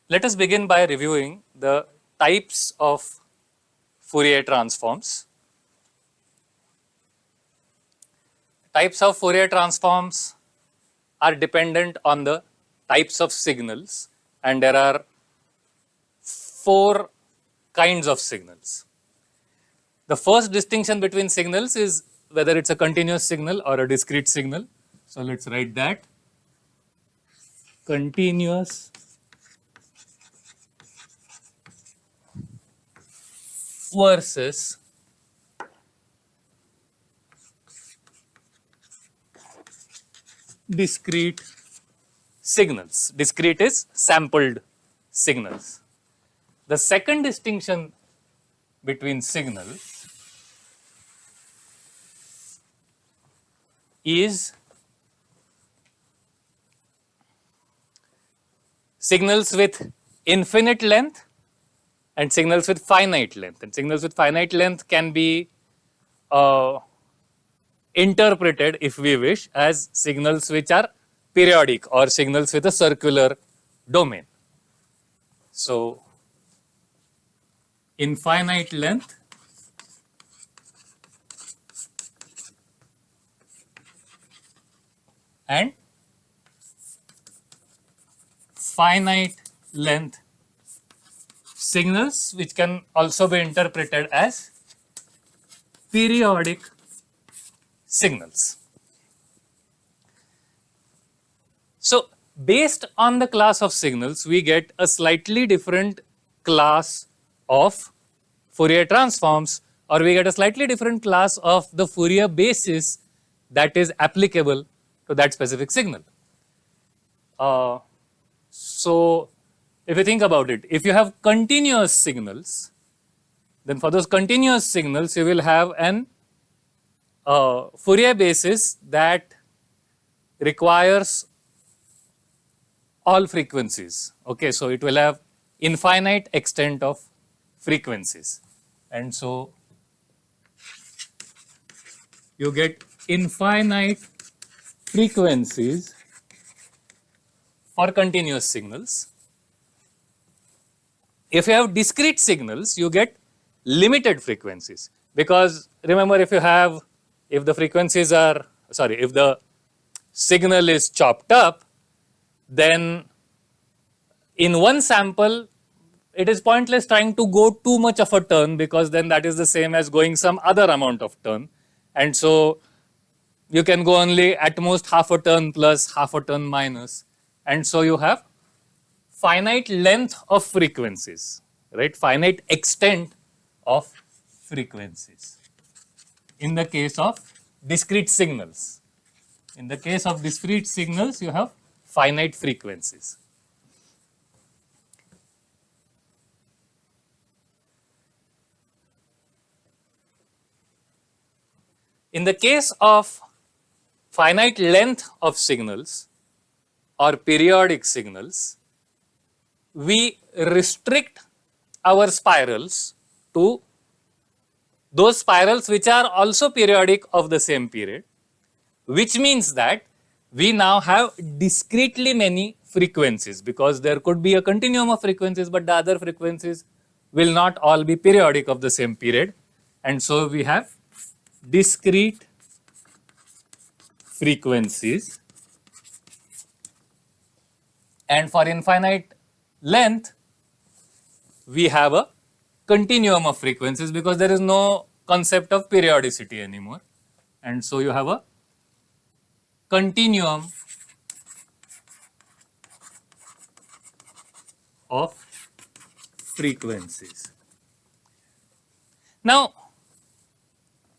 Let us begin by reviewing the types of Fourier transforms. Types of Fourier transforms are dependent on the types of signals, and there are 4 kinds of signals. The first distinction between signals is whether it's a continuous signal or a discrete signal. So let's write that. Continuous versus discrete signals. Discrete is sampled signals. The second distinction between signals is signals with infinite length and signals with finite length. And signals with finite length can be interpreted, if we wish, as signals which are periodic or signals with a circular domain. So, infinite length and finite length signals, which can also be interpreted as periodic signals. So, based on the class of signals, we get a slightly different class of Fourier transforms, or we get a slightly different class of the Fourier basis that is applicable to that specific signal. So, if you think about it, if you have continuous signals, then for those continuous signals, you will have an Fourier basis that requires all frequencies. Okay, so it will have infinite extent of frequencies, and so you get infinite frequencies for continuous signals. If you have discrete signals, you get limited frequencies, because remember, if the frequencies are, if the signal is chopped up, then in one sample it is pointless trying to go too much of a turn, because then that is the same as going some other amount of turn, and so you can go only at most half a turn plus, half a turn minus, and so you have finite length of frequencies, right? Finite extent of frequencies in the case of discrete signals. In the case of discrete signals, you have finite frequencies. In the case of finite length of signals or periodic signals, we restrict our spirals to those spirals which are also periodic of the same period, which means that we now have discretely many frequencies, because there could be a continuum of frequencies, but the other frequencies will not all be periodic of the same period, and so we have discrete frequencies. And for infinite length, we have a continuum of frequencies, because there is no concept of periodicity anymore, and so you have a continuum of frequencies. Now,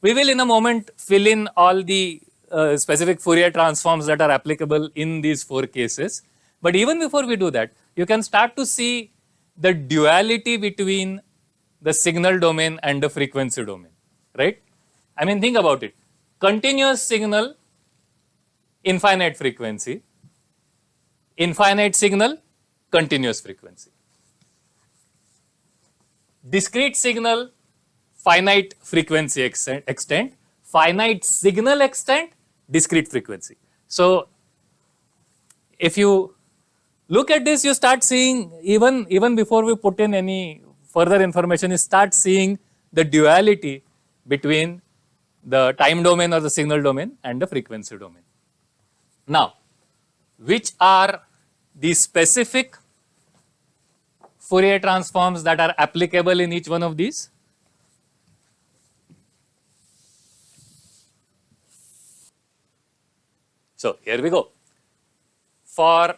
we will in a moment fill in all the specific Fourier transforms that are applicable in these 4 cases, but even before we do that, you can start to see the duality between the signal domain and the frequency domain, right? I mean, think about it. Continuous signal, infinite frequency. Infinite signal, continuous frequency. Discrete signal, finite frequency extent. Finite signal extent, discrete frequency. So, if you look at this, you start seeing, even before we put in any further information, you start seeing the duality between the time domain or the signal domain and the frequency domain. Now, which are the specific Fourier transforms that are applicable in each one of these? So here we go. For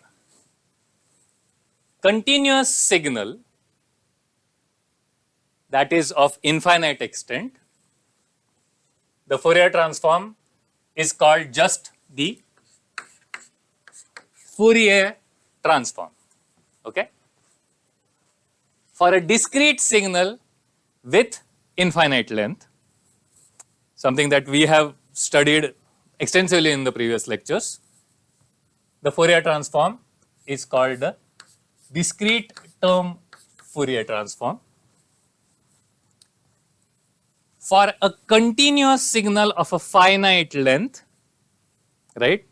continuous signal that is of infinite extent, the Fourier transform is called just the Fourier transform. Okay? For a discrete signal with infinite length, something that we have studied extensively in the previous lectures, the Fourier transform is called the discrete term Fourier transform. For a continuous signal of a finite length, right?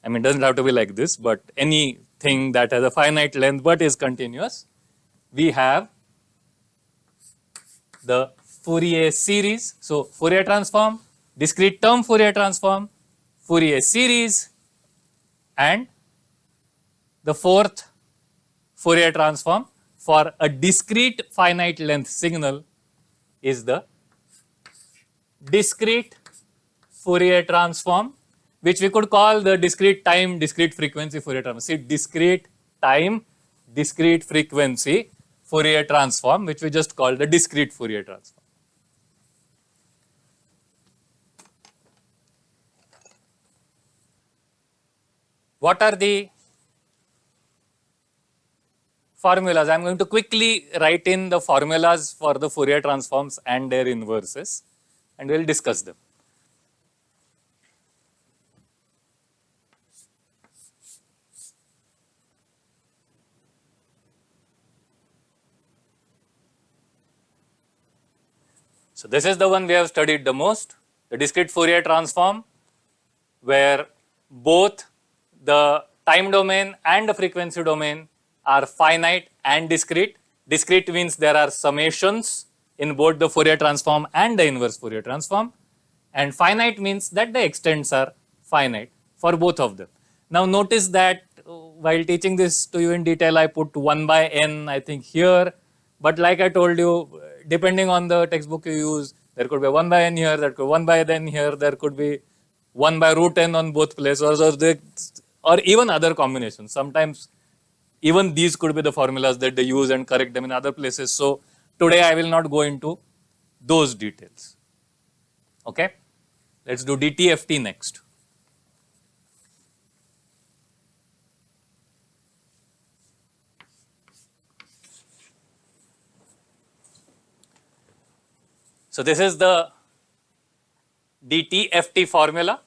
I mean, it doesn't have to be like this, but anything that has a finite length but is continuous, we have the Fourier series. So Fourier transform, discrete term Fourier transform, Fourier series, and the fourth Fourier transform for a discrete finite length signal is the discrete Fourier transform, which we could call the discrete time, discrete frequency Fourier transform. See, discrete time, discrete frequency Fourier transform, which we just call the discrete Fourier transform. What are the formulas? I am going to quickly write in the formulas for the Fourier transforms and their inverses, and we will discuss them. So this is the one we have studied the most, the discrete Fourier transform, where both the time domain and the frequency domain are finite and discrete. Discrete means there are summations in both the Fourier transform and the inverse Fourier transform, and finite means that the extents are finite for both of them. Now notice that while teaching this to you in detail, I put 1 by n, I think here, but like I told you, depending on the textbook you use, there could be 1 by n here, there could be 1 by n here, there could be 1 by root n on both places, or even other combinations. Sometimes even these could be the formulas that they use and correct them in other places. So today I will not go into those details. Okay, let's do DTFT next. So this is the DTFT formula.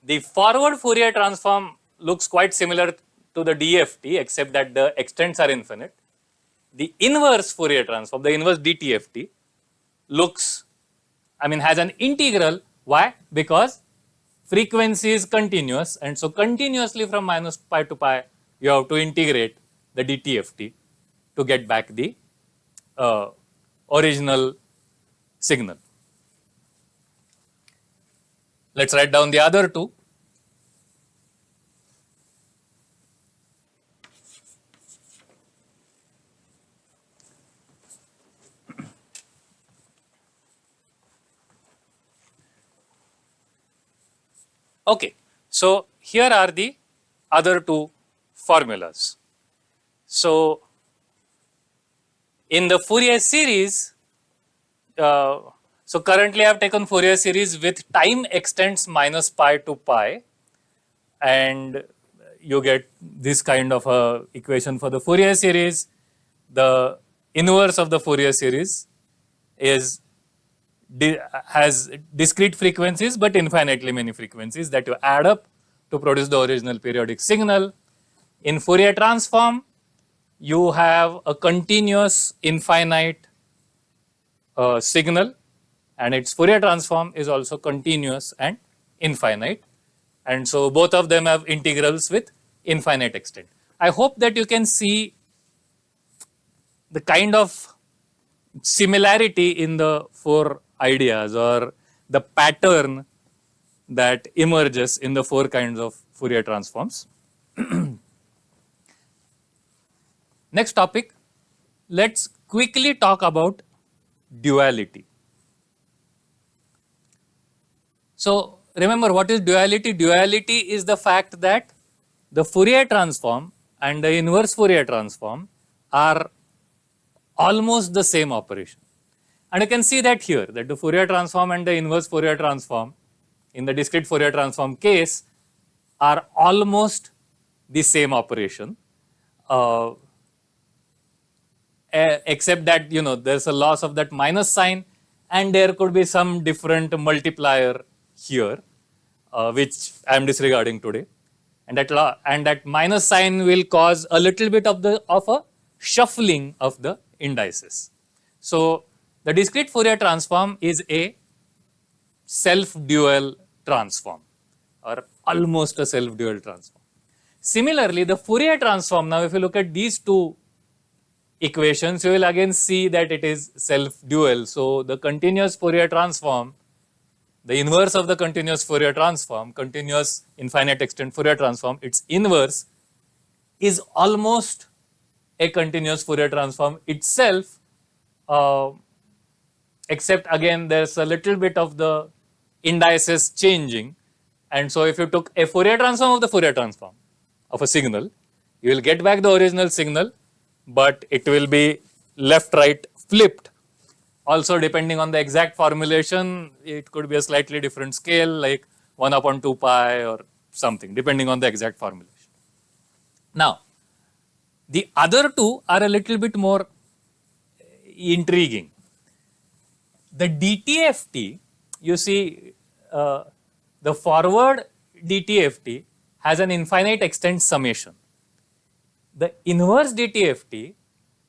The forward Fourier transform looks quite similar to the DFT, except that the extents are infinite. The inverse Fourier transform, the inverse DTFT, has an integral. Why? Because frequency is continuous, and so continuously from minus pi to pi, you have to integrate the DTFT to get back the original signal. Let's write down the other two. Okay, so here are the other two formulas. So in the Fourier series, so currently I have taken Fourier series with time extents minus pi to pi, and you get this kind of a equation for the Fourier series. The inverse of the Fourier series has discrete frequencies but infinitely many frequencies that you add up to produce the original periodic signal. In Fourier transform, you have a continuous infinite signal, and its Fourier transform is also continuous and infinite. And so both of them have integrals with infinite extent. I hope that you can see the kind of similarity in the four ideas or the pattern that emerges in the four kinds of Fourier transforms. Next topic, let's quickly talk about duality. So remember, what is duality? Duality is the fact that the Fourier transform and the inverse Fourier transform are almost the same operation. And you can see that here, that the Fourier transform and the inverse Fourier transform in the discrete Fourier transform case are almost the same operation, except that there's a loss of that minus sign, and there could be some different multiplier here, which I am disregarding today, and that minus sign will cause a little bit of a shuffling of the indices. So the discrete Fourier transform is a self-dual transform, or almost a self-dual transform. Similarly, the Fourier transform, now if you look at these two equations, you will again see that it is self-dual. So the continuous Fourier transform, the inverse of the continuous Fourier transform, continuous infinite extent Fourier transform, its inverse is almost a continuous Fourier transform itself, except again there's a little bit of the indices changing. And so if you took a Fourier transform of the Fourier transform of a signal, you will get back the original signal, but it will be left-right flipped. Also, depending on the exact formulation, it could be a slightly different scale, like 1 upon 2 pi or something, depending on the exact formulation. Now, the other two are a little bit more intriguing. The DTFT, you see, the forward DTFT has an infinite extent summation. The inverse DTFT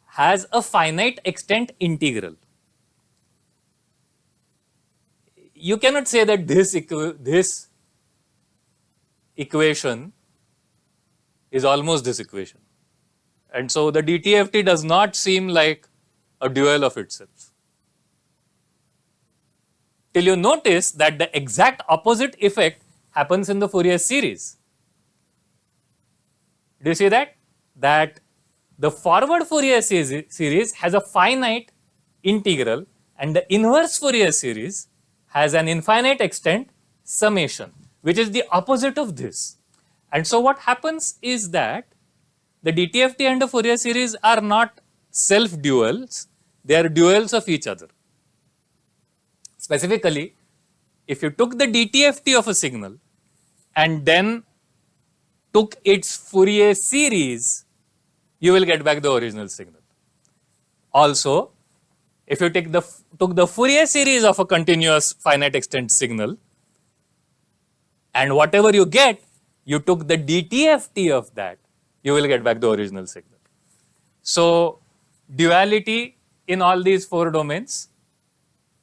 has a finite extent integral. You cannot say that this equation is almost this equation. And so the DTFT does not seem like a dual of itself, till you notice that the exact opposite effect happens in the Fourier series. Do you see that? That the forward Fourier series has a finite integral, and the inverse Fourier series has an infinite extent summation, which is the opposite of this. And so what happens is that the DTFT and the Fourier series are not self-duals, they are duals of each other. Specifically, if you took the DTFT of a signal and then took its Fourier series, you will get back the original signal. Also, if you took the Fourier series of a continuous finite extent signal, and whatever you get, you took the DTFT of that, you will get back the original signal. So, duality in all these four domains.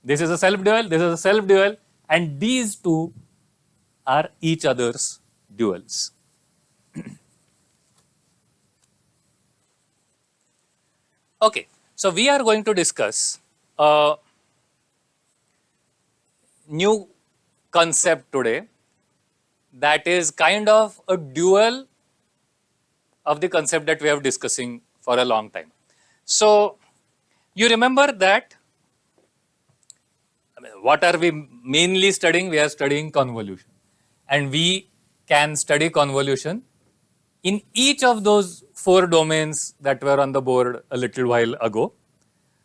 This is a self-dual, this is a self-dual, and these two are each other's duals. Okay, so we are going to discuss a new concept today that is kind of a dual of the concept that we have discussing for a long time. So, you remember that what are we mainly studying? We are studying convolution, and we can study convolution in each of those four domains that were on the board a little while ago.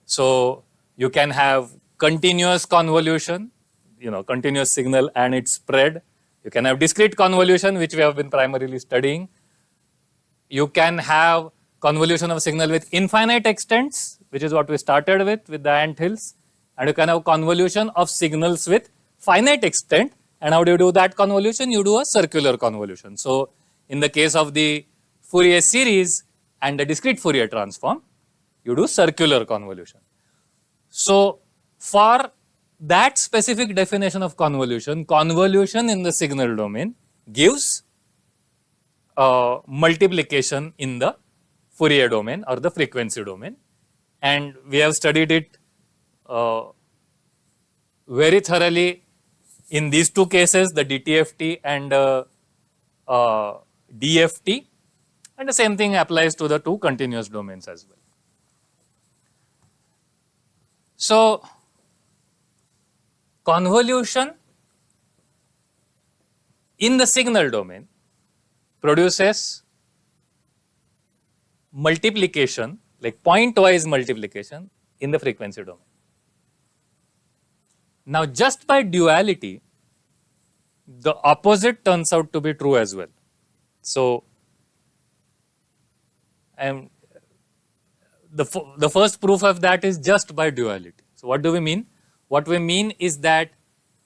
So you can have continuous convolution, continuous signal and its spread. You can have discrete convolution, which we have been primarily studying. You can have convolution of signal with infinite extents, which is what we started with the anthills. And you can have convolution of signals with finite extent. And how do you do that convolution? You do a circular convolution. So in the case of the Fourier series and the discrete Fourier transform, you do circular convolution. So for that specific definition of convolution in the signal domain, gives multiplication in the Fourier domain or the frequency domain, and we have studied it very thoroughly in these two cases, the DTFT and DFT, and the same thing applies to the two continuous domains as well. So, convolution in the signal domain produces multiplication, like point-wise multiplication in the frequency domain. Now, just by duality, the opposite turns out to be true as well. So, the first proof of that is just by duality. So, what do we mean? What we mean is that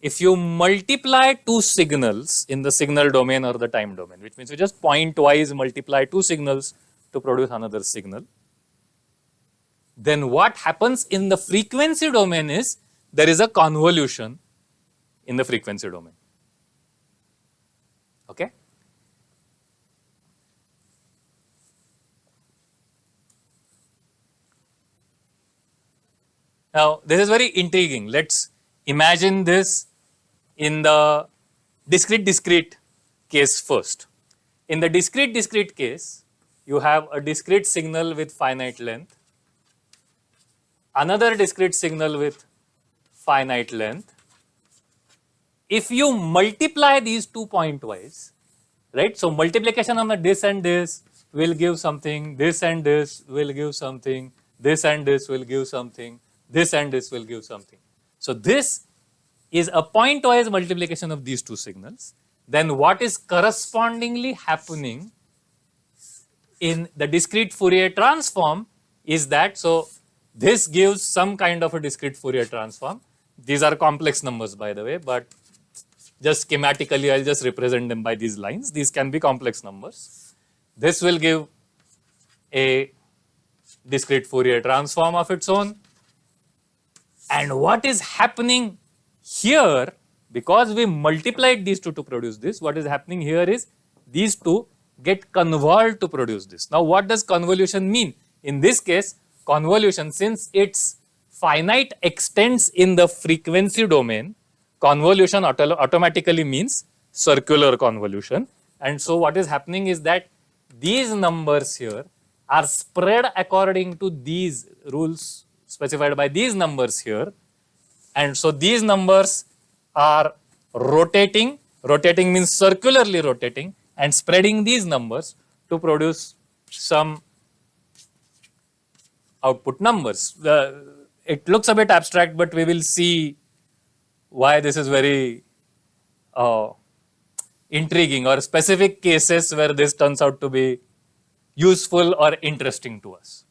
if you multiply two signals in the signal domain or the time domain, which means you just point-wise multiply two signals to produce another signal, then what happens in the frequency domain is there is a convolution in the frequency domain. Okay? Now, this is very intriguing. Let's imagine this in the discrete case first. In the discrete case, you have a discrete signal with finite length, another discrete signal with finite length. If you multiply these two pointwise, right? So, multiplication on the this and this will give something, this and this will give something, this and this will give something, this and this will give something. So, this is a pointwise multiplication of these two signals. Then what is correspondingly happening in the discrete Fourier transform is that, so this gives some kind of a discrete Fourier transform. These are complex numbers, by the way, but just schematically I'll just represent them by these lines. These can be complex numbers. This will give a discrete Fourier transform of its own. And what is happening here, because we multiplied these two to produce this, what is happening here is these two get convolved to produce this. Now, what does convolution mean? In this case, convolution, since its finite extends in the frequency domain, convolution automatically means circular convolution. And so, what is happening is that these numbers here are spread according to these rules specified by these numbers here. And so, these numbers are rotating means circularly rotating and spreading these numbers to produce some output numbers. It looks a bit abstract, but we will see why this is very intriguing, or specific cases where this turns out to be useful or interesting to us.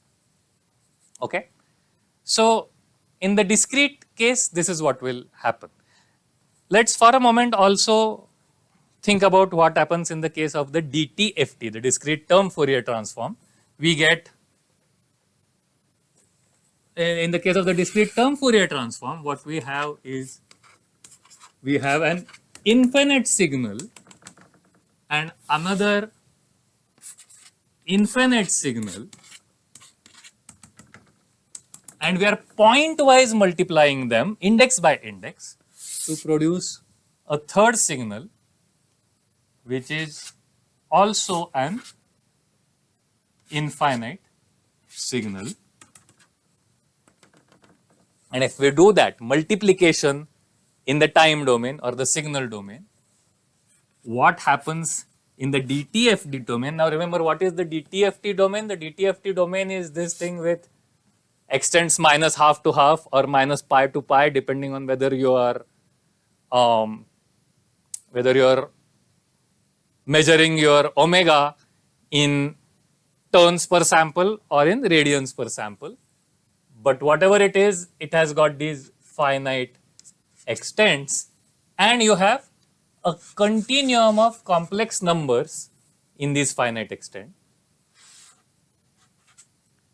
Okay? So, in the discrete case, this is what will happen. Let's for a moment also think about what happens in the case of the DTFT, the discrete term Fourier transform. We get, in the case of the discrete term Fourier transform, what we have is, we have an infinite signal and another infinite signal, and we are point-wise multiplying them index by index to produce a third signal, which is also an infinite signal. And if we do that multiplication in the time domain or the signal domain, what happens in the DTFT domain? Now remember, what is the DTFT domain? The DTFT domain is this thing with extends minus half to half or minus pi to pi, depending on whether you are measuring your omega in turns per sample or in radians per sample. But whatever it is, it has got these finite extents, and you have a continuum of complex numbers in these finite extent.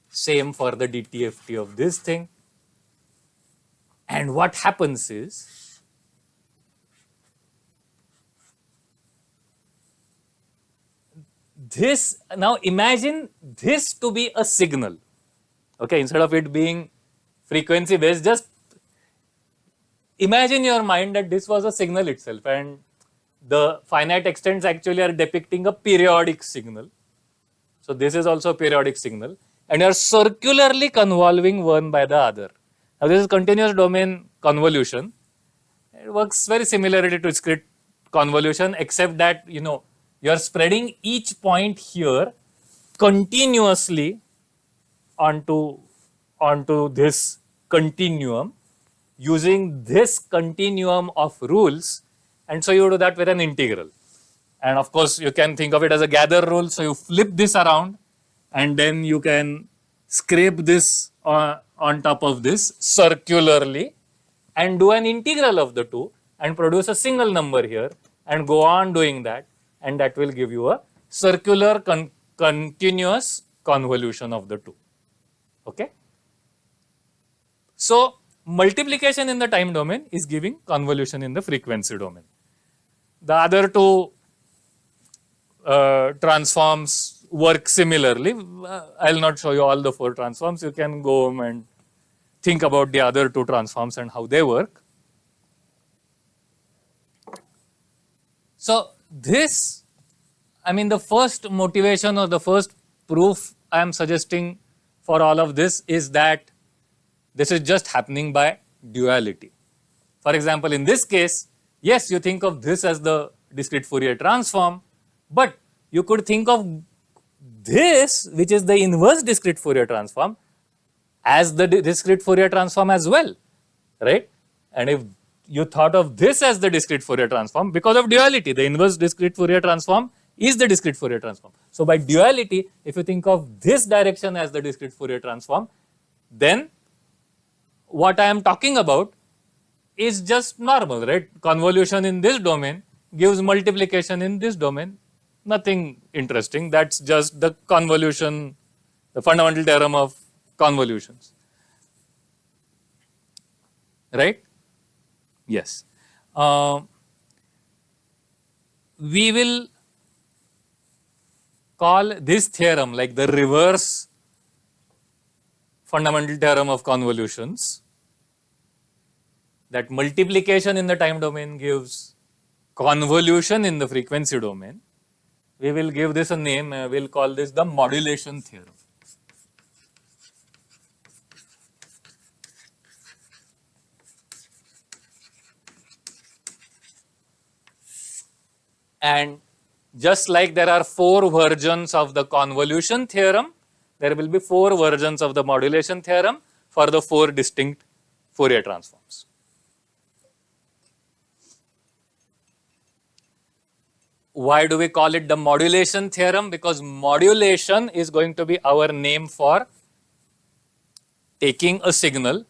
Same for the DTFT of this thing. And what happens is, this, now imagine this to be a signal. Okay, instead of it being frequency based, just imagine your mind that this was a signal itself, and the finite extents actually are depicting a periodic signal. So this is also a periodic signal, and you are circularly convolving one by the other. Now this is continuous domain convolution. It works very similarly to discrete convolution, except that you are spreading each point here continuously onto this continuum using this continuum of rules, and so you do that with an integral. And of course, you can think of it as a gather rule. So you flip this around, and then you can scrape this on top of this circularly and do an integral of the two and produce a single number here and go on doing that, and that will give you a circular continuous convolution of the two. Okay. So multiplication in the time domain is giving convolution in the frequency domain. The other two transforms work similarly. I'll not show you all the 4 transforms. You can go home and think about the other 2 transforms and how they work. So this, I mean, the first motivation or the first proof I am suggesting for all of this is that this is just happening by duality. For example, in this case, yes, you think of this as the discrete Fourier transform, but you could think of this, which is the inverse discrete Fourier transform, as the discrete Fourier transform as well, right? And if you thought of this as the discrete Fourier transform, because of duality, the inverse discrete Fourier transform is the discrete Fourier transform. So by duality, if you think of this direction as the discrete Fourier transform, then what I am talking about is just normal, right? Convolution in this domain gives multiplication in this domain. Nothing interesting. That's just the convolution, the fundamental theorem of convolutions. Right? Yes. We will call this theorem like the reverse fundamental theorem of convolutions, that multiplication in the time domain gives convolution in the frequency domain. We will give this a name, we will call this the modulation theorem. And just like there are 4 versions of the convolution theorem, there will be 4 versions of the modulation theorem for the 4 distinct Fourier transforms. Why do we call it the modulation theorem? Because modulation is going to be our name for taking a signal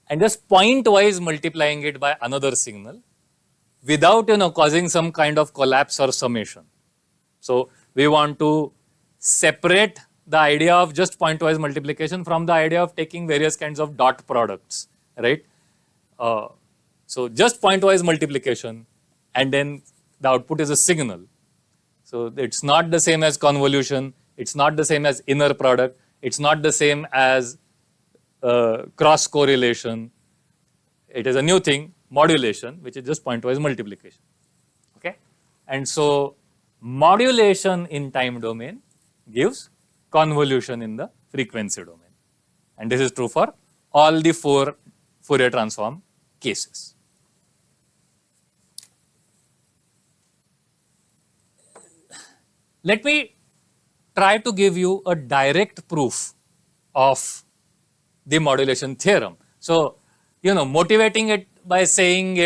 and just point-wise multiplying it by another signal without causing some kind of collapse or summation. So we want to separate the idea of just point-wise multiplication from the idea of taking various kinds of dot products, right? So just point-wise multiplication, and then the output is a signal. So it's not the same as convolution, it's not the same as inner product, it's not the same as cross correlation. It is a new thing, modulation, which is just point-wise multiplication. Okay? And so modulation in time domain gives convolution in the frequency domain. And this is true for all the 4 Fourier transform cases. Let me try to give you a direct proof of the modulation theorem. So, motivating it by saying,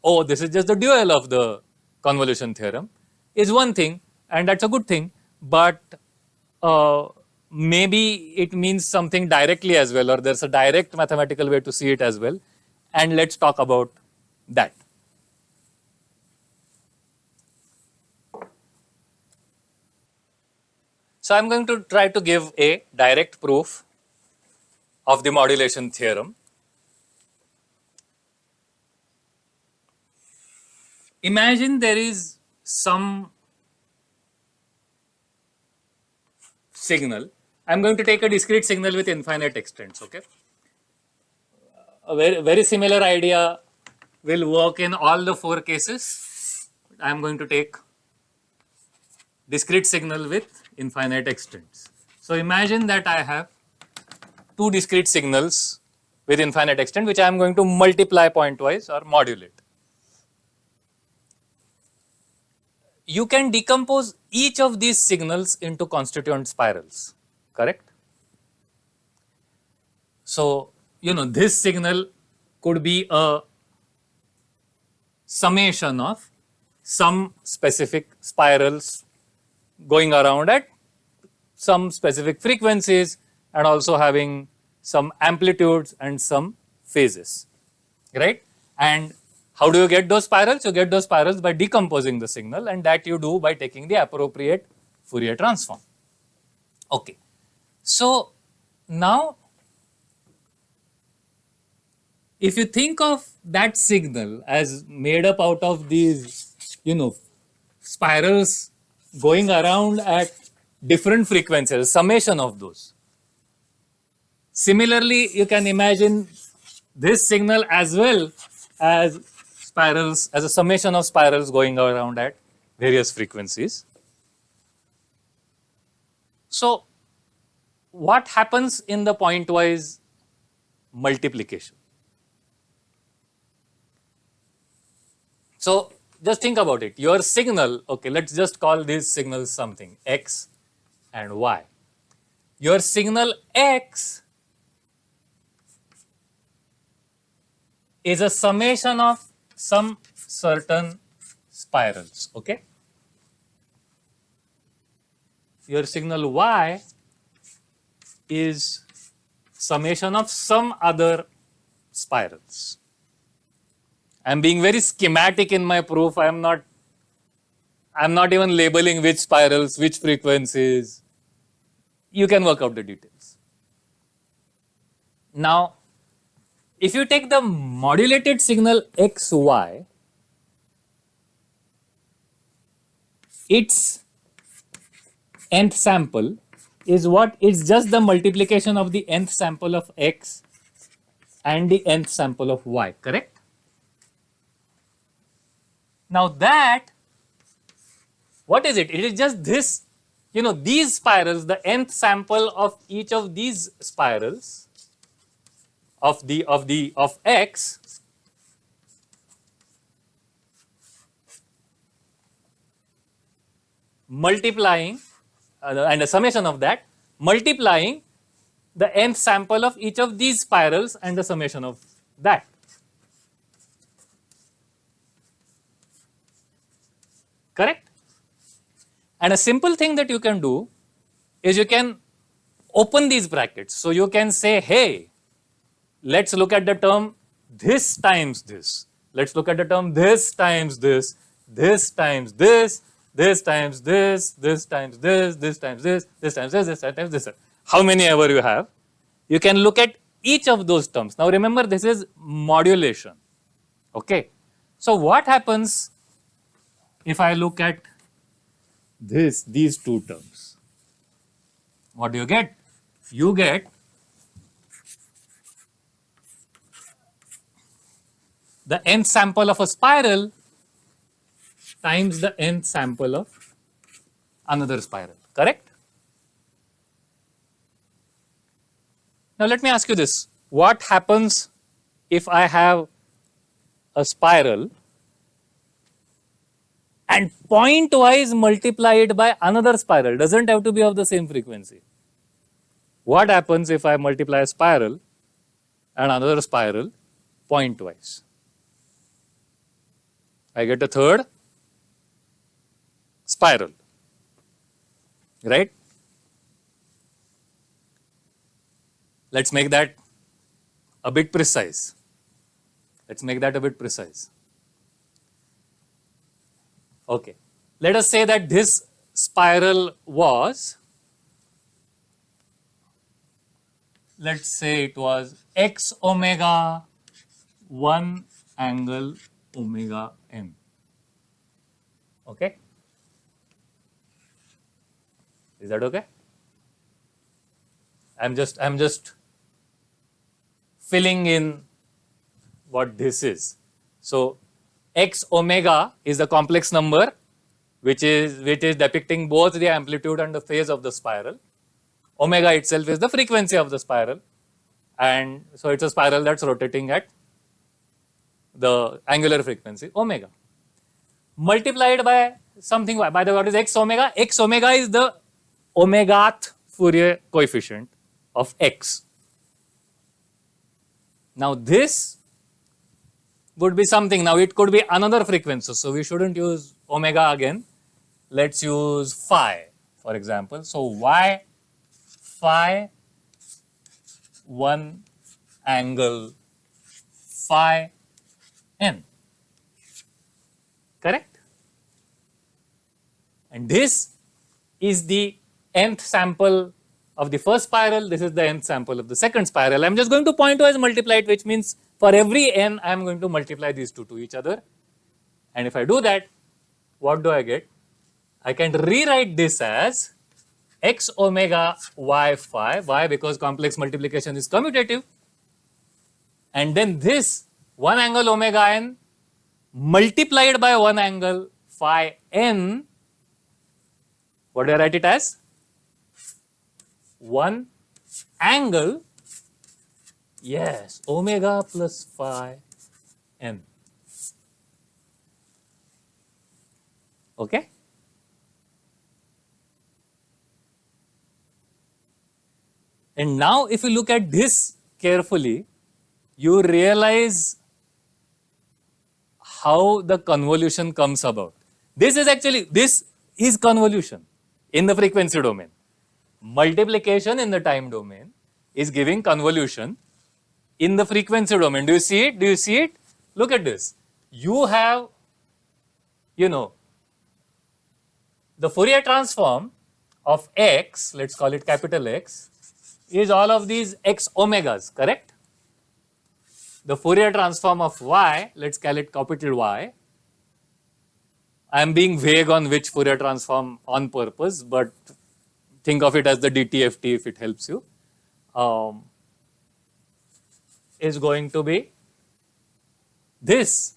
oh, this is just the dual of the convolution theorem is one thing, and that's a good thing, but maybe it means something directly as well, or there's a direct mathematical way to see it as well, and let's talk about that. So I'm going to try to give a direct proof of the modulation theorem. Imagine there is some signal, I'm going to take a discrete signal with infinite extents, okay? A very similar idea will work in all the 4 cases. I'm going to take discrete signal with infinite extents. So imagine that I have 2 discrete signals with infinite extent, which I am going to multiply pointwise or modulate. You can decompose each of these signals into constituent spirals, correct? So, this signal could be a summation of some specific spirals going around at some specific frequencies and also having some amplitudes and some phases, right? And how do you get those spirals? You get those spirals by decomposing the signal, and that you do by taking the appropriate Fourier transform. Okay. So now, if you think of that signal as made up out of these, spirals going around at different frequencies, summation of those. Similarly, you can imagine this signal as well as spirals, as a summation of spirals going around at various frequencies. So, what happens in the pointwise multiplication? So, just think about it. Your signal, okay, let's just call these signals something, x and y. Your signal x is a summation of some certain spirals, okay? Your signal y is summation of some other spirals. I am being very schematic in my proof. I am not even labeling which spirals, which frequencies. You can work out the details. Now, if you take the modulated signal xy, its nth sample is what? It's just the multiplication of the nth sample of x and the nth sample of y, correct? Now that, what is it? It is just this, these spirals, the nth sample of each of these spirals of x multiplying and a summation of that multiplying the nth sample of each of these spirals and the summation of that. Correct? And a simple thing that you can do is you can open these brackets. So you can say, hey, let's look at the term this times this. Let's look at the term this times this, this times this, this times this, this times this, this times this, this times this, this times this. How many ever you have, you can look at each of those terms. Now remember, this is modulation. Okay. So what happens if I look at these two terms? What do you get? You get the nth sample of a spiral times the nth sample of another spiral, correct? Now let me ask you this. What happens if I have a spiral and pointwise multiply it by another spiral? Doesn't have to be of the same frequency. What happens if I multiply a spiral and another spiral pointwise? I get a third spiral, right? Let's make that a bit precise. Let's make that a bit precise. Okay. Let us say that this spiral was, let's say it was x omega 1 angle omega m. Okay? Is that okay? I'm just filling in what this is. So x omega is the complex number which is depicting both the amplitude and the phase of the spiral. Omega itself is the frequency of the spiral, and so it's a spiral that's rotating at the angular frequency omega, multiplied by something. By the way, what is x omega? X omega is the omegath Fourier coefficient of x. Now this would be something. Now it could be another frequency, so we shouldn't use omega again. Let's use phi, for example. So y phi 1 angle phi n, correct? And this is the nth sample of the first spiral, this is the nth sample of the second spiral. I am just going to pointwise multiply it, which means for every n I am going to multiply these two to each other. And if I do that, what do I get? I can rewrite this as x omega y phi, y because complex multiplication is commutative, and then this 1 angle omega n multiplied by 1 angle phi n. What do I write it as? 1 angle, yes, omega plus phi n. Okay? And now if you look at this carefully, you realize how the convolution comes about. This is convolution in the frequency domain. Multiplication in the time domain is giving convolution in the frequency domain. Do you see it? Do you see it? Look at this. You have, the Fourier transform of x, let's call it capital X, is all of these x omegas, correct? The Fourier transform of y, let's call it capital Y. I am being vague on which Fourier transform on purpose, but think of it as the DTFT if it helps you, is going to be this.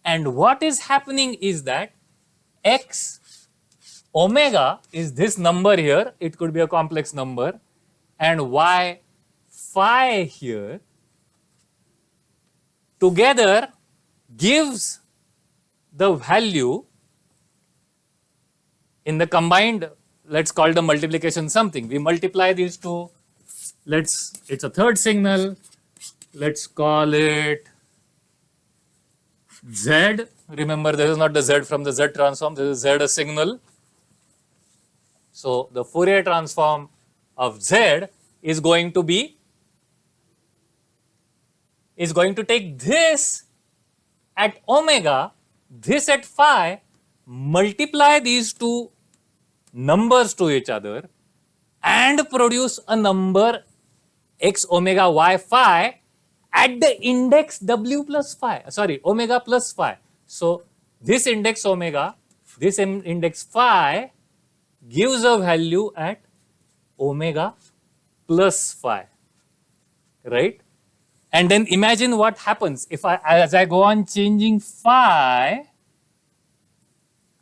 And what is happening is that x omega is this number here, it could be a complex number, and y phi here together gives the value in the combined, let's call the multiplication something. We multiply these two, it's a third signal, let's call it Z. Remember, this is not the Z from the Z transform, this is Z a signal. So the Fourier transform of Z is going to take this at omega, this at phi, multiply these two numbers to each other and produce a number x omega y phi at the index w plus phi, sorry, omega plus phi. So this index omega, this index phi gives a value at omega plus phi, right? And then imagine what happens if as I go on changing phi,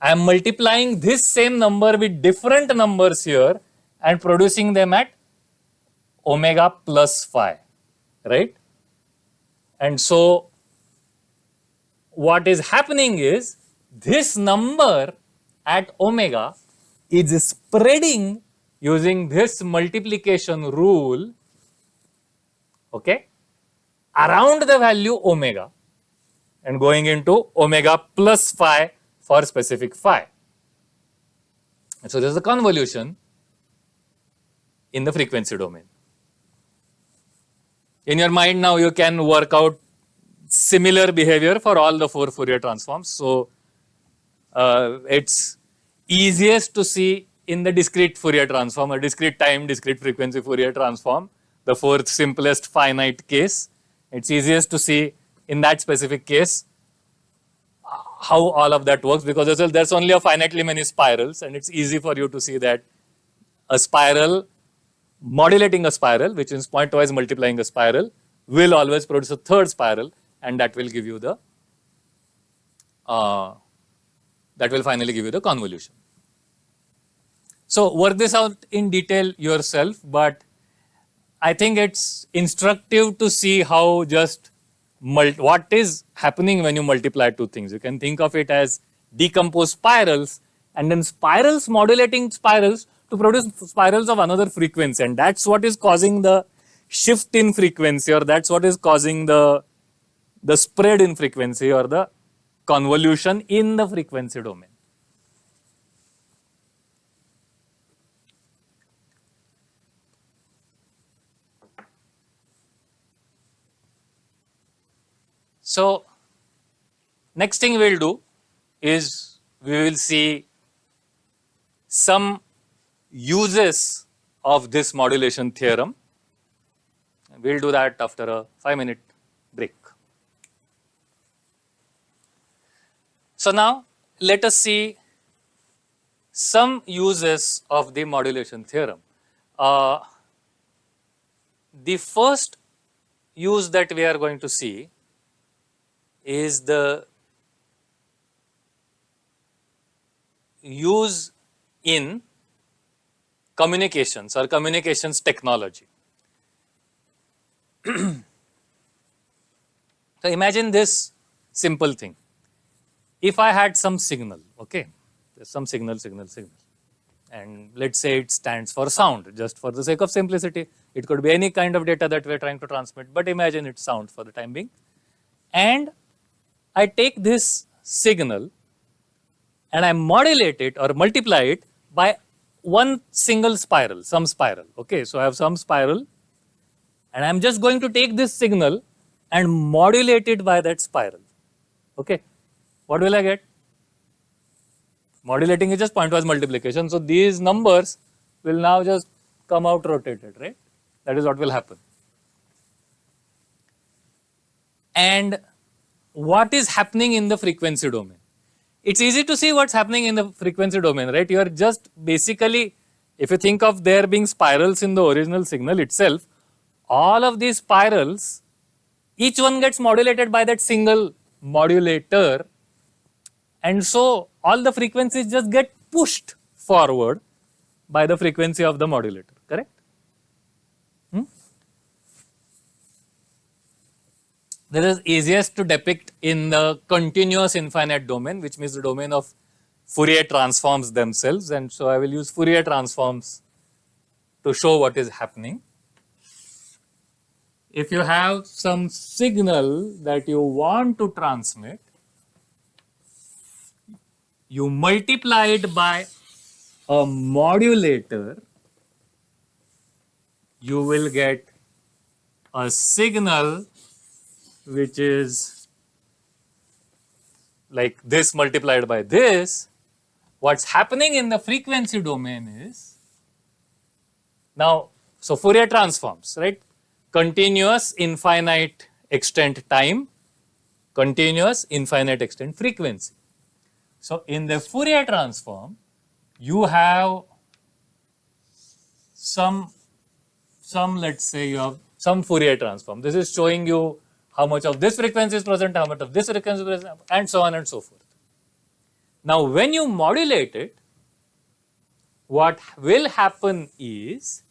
I am multiplying this same number with different numbers here and producing them at omega plus phi, right? And so what is happening is this number at omega is spreading using this multiplication rule, okay, around the value omega and going into omega plus phi for specific phi. So there is a convolution in the frequency domain. In your mind now you can work out similar behavior for all the 4 Fourier transforms. So it's easiest to see in the discrete Fourier transform, a discrete time, discrete frequency Fourier transform, the fourth simplest finite case. It's easiest to see in that specific case how all of that works, because there's only a finitely many spirals and it's easy for you to see that a spiral modulating a spiral, which is pointwise multiplying a spiral, will always produce a third spiral, and that will give you the that will finally give you the convolution. So work this out in detail yourself, but I think it's instructive to see how just what is happening when you multiply two things. You can think of it as decomposed spirals, and then spirals modulating spirals to produce spirals of another frequency, and that's what is causing the shift in frequency, or that's what is causing the spread in frequency or the convolution in the frequency domain. So next thing we'll do is we will see some uses of this modulation theorem. We'll do that after a 5-minute break. So now let us see some uses of the modulation theorem. The first use that we are going to see is the use in communications or communications technology. So imagine this simple thing. If I had some signal, okay, there's some signal, and let's say it stands for sound, just for the sake of simplicity. It could be any kind of data that we're trying to transmit, but imagine it's sound for the time being. And I take this signal and I modulate it or multiply it by one single spiral, some spiral. Okay, so I have some spiral and I'm just going to take this signal and modulate it by that spiral. Okay, what will I get? Modulating is just pointwise multiplication. So these numbers will now just come out rotated, right? That is what will happen. And what is happening in the frequency domain? It's easy to see what's happening in the frequency domain, right? You are just basically, if you think of there being spirals in the original signal itself, all of these spirals, each one gets modulated by that single modulator, and so all the frequencies just get pushed forward by the frequency of the modulator, correct? This is easiest to depict in the continuous infinite domain, which means the domain of Fourier transforms themselves, and so I will use Fourier transforms to show what is happening. If you have some signal that you want to transmit, you multiply it by a modulator, you will get a signal which is like this multiplied by this. What's happening in the frequency domain is, now, so Fourier transforms, right? Continuous infinite extent time, continuous infinite extent frequency. So in the Fourier transform, you have some let's say you have some Fourier transform. This is showing you how much of this frequency is present, how much of this frequency is present, and so on and so forth. Now when you modulate it, what will happen is,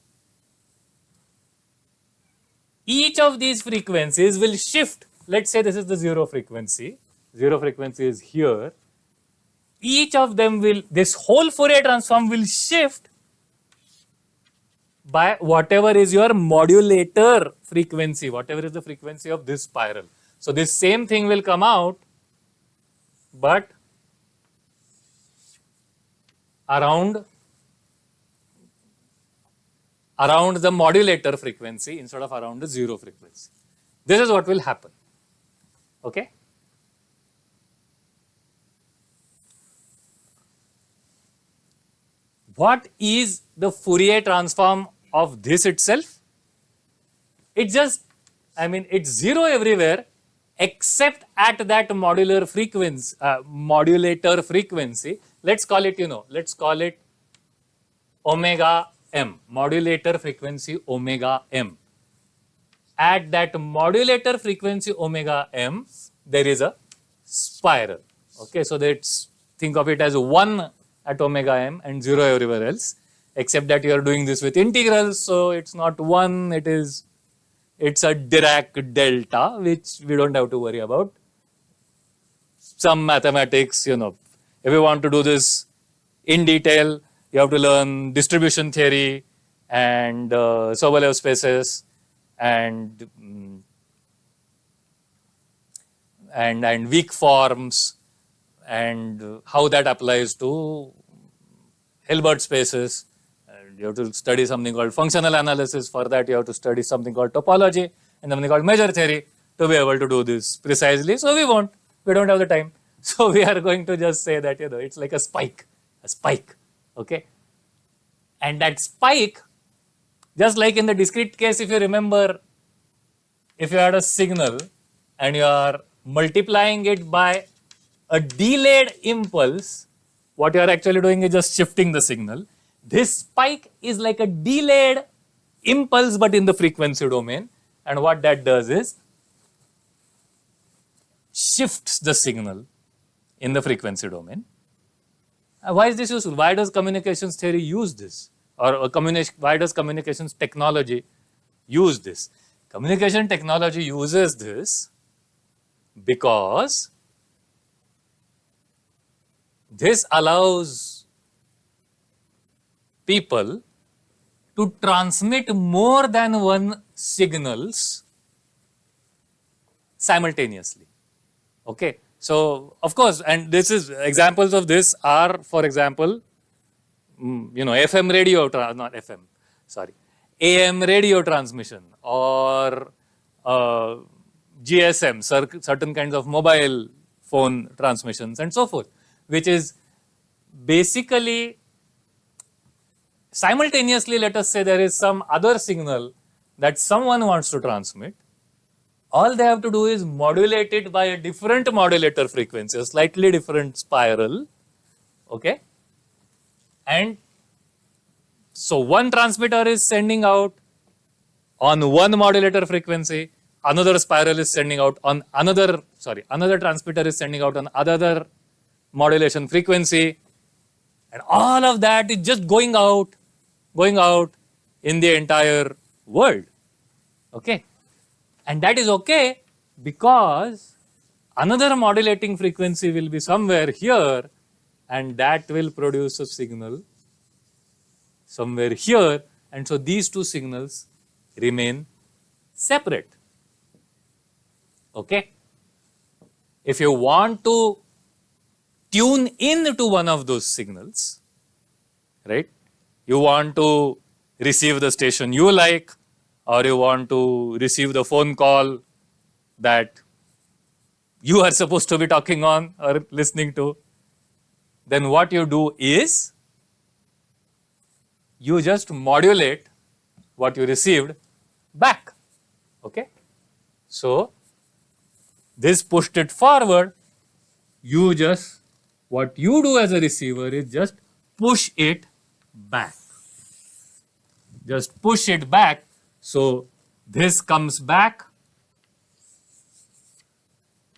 each of these frequencies will shift. Let's say this is the zero frequency is here. Each of them will, this whole Fourier transform will shift by whatever is your modulator frequency, whatever is the frequency of this spiral. So this same thing will come out, but around the modulator frequency instead of around the zero frequency. This is what will happen. Okay. What is the Fourier transform of this itself? It just, I mean, it's zero everywhere except at that modular frequency, modulator frequency. Let's call it, let's call it omega m, modulator frequency omega m. At that modulator frequency omega m, there is a spiral. Okay, so let's think of it as 1 at omega m and 0 everywhere else, except that you are doing this with integrals, so it's not 1, it's a Dirac delta, which we don't have to worry about. Some mathematics, if you want to do this in detail, you have to learn distribution theory and Sobolev spaces and weak forms and how that applies to Hilbert spaces. And you have to study something called functional analysis. For that, you have to study something called topology and something called measure theory to be able to do this precisely. So we won't. We don't have the time. So we are going to just say that it's like a spike, okay? And that spike, just like in the discrete case, if you remember, if you had a signal and you are multiplying it by a delayed impulse, what you are actually doing is just shifting the signal. This spike is like a delayed impulse but in the frequency domain, and what that does is shifts the signal in the frequency domain. Why is this useful? Why does communications theory use this? Or why does communications technology use this? Communication technology uses this because this allows people to transmit more than one signals simultaneously. Okay, so of course, and this is examples of this are, for example, FM radio, not FM, sorry, AM radio transmission or GSM, certain kinds of mobile phone transmissions and so forth, which is basically simultaneously, let us say there is some other signal that someone wants to transmit. All they have to do is modulate it by a different modulator frequency, a slightly different spiral, okay? And so one transmitter is sending out on one modulator frequency, another spiral is sending out on another transmitter is sending out on another modulation frequency, and all of that is just going out in the entire world, okay? And that is okay because another modulating frequency will be somewhere here and that will produce a signal somewhere here, and so these two signals remain separate, okay? If you want to tune in to one of those signals, right? You want to receive the station you like, or you want to receive the phone call that you are supposed to be talking on or listening to, then what you do is you just modulate what you received back, okay? So this pushed it forward, what you do as a receiver is just push it back. Just push it back. So this comes back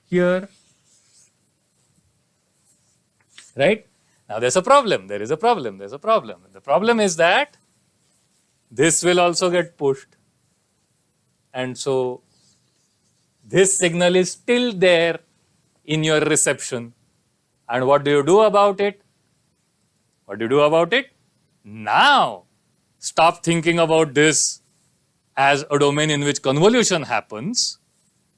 here, right? Now there's a problem, there is a problem. The problem is that this will also get pushed, and so this signal is still there in your reception. And what do you do about it? Now, stop thinking about this as a domain in which convolution happens.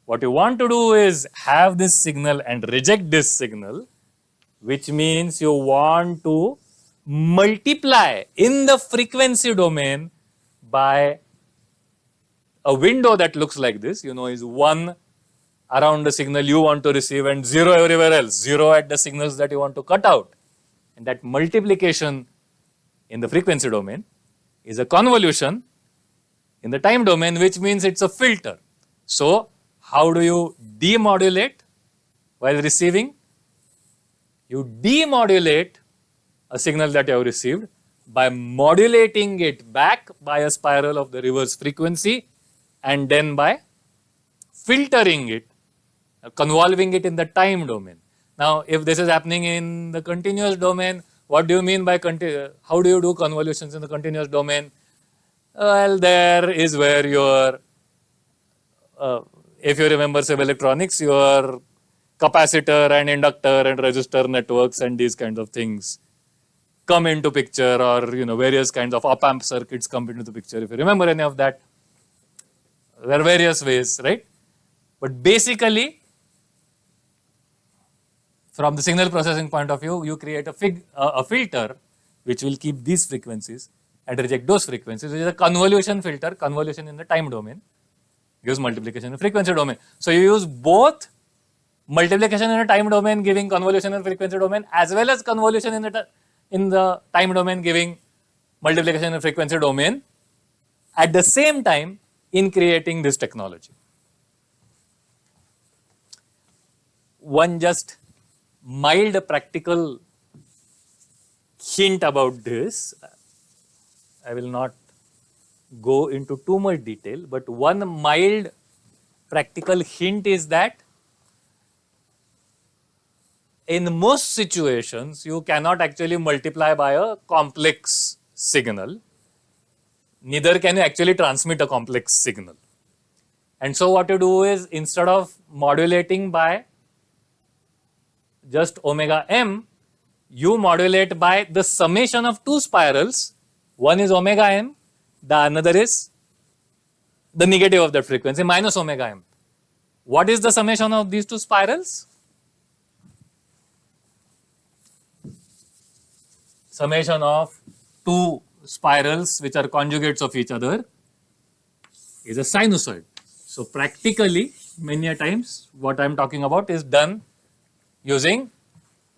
What you want to do is have this signal and reject this signal, which means you want to multiply in the frequency domain by a window that looks like this, is 1 around the signal you want to receive and 0 everywhere else, 0 at the signals that you want to cut out. And that multiplication in the frequency domain is a convolution in the time domain, which means it's a filter. So how do you demodulate while receiving? You demodulate a signal that you have received by modulating it back by a spiral of the reverse frequency and then by filtering it, convolving it in the time domain. Now, if this is happening in the continuous domain, what do you mean by how do you do convolutions in the continuous domain? Well, there is where your, if you remember civil electronics, your capacitor and inductor and resistor networks and these kinds of things come into picture, or various kinds of op-amp circuits come into the picture. If you remember any of that, there are various ways, right? But basically, from the signal processing point of view, you create a filter which will keep these frequencies and reject those frequencies, which is a convolution filter, convolution in the time domain, gives multiplication in the frequency domain. So you use both multiplication in the time domain giving convolution in the frequency domain, as well as convolution in the time domain giving multiplication in the frequency domain at the same time in creating this technology. One just mild practical hint about this, I will not go into too much detail, but one mild practical hint is that in most situations, you cannot actually multiply by a complex signal, neither can you actually transmit a complex signal. And so what you do is, instead of modulating by just omega m, you modulate by the summation of two spirals. One is omega m, the another is the negative of that frequency, minus omega m. What is the summation of these two spirals? Summation of two spirals which are conjugates of each other is a sinusoid. So practically, many a times, what I am talking about is done using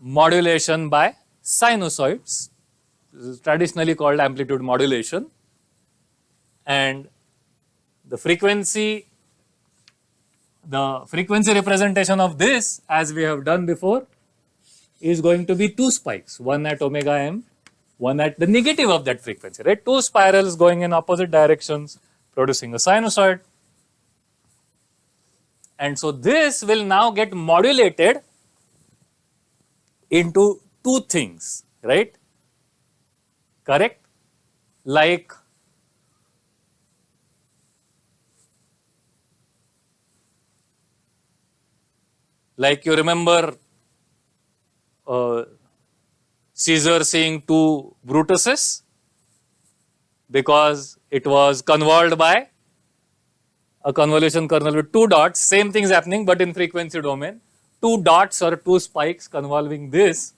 modulation by sinusoids. This is traditionally called amplitude modulation, and the frequency representation of this, as we have done before, is going to be two spikes, one at omega m, one at the negative of that frequency, right? Two spirals going in opposite directions, producing a sinusoid. And so this will now get modulated into two things, right? Correct? Like you remember Caesar seeing two Brutuses because it was convolved by a convolution kernel with two dots. Same thing is happening, but in frequency domain. Two dots or two spikes convolving this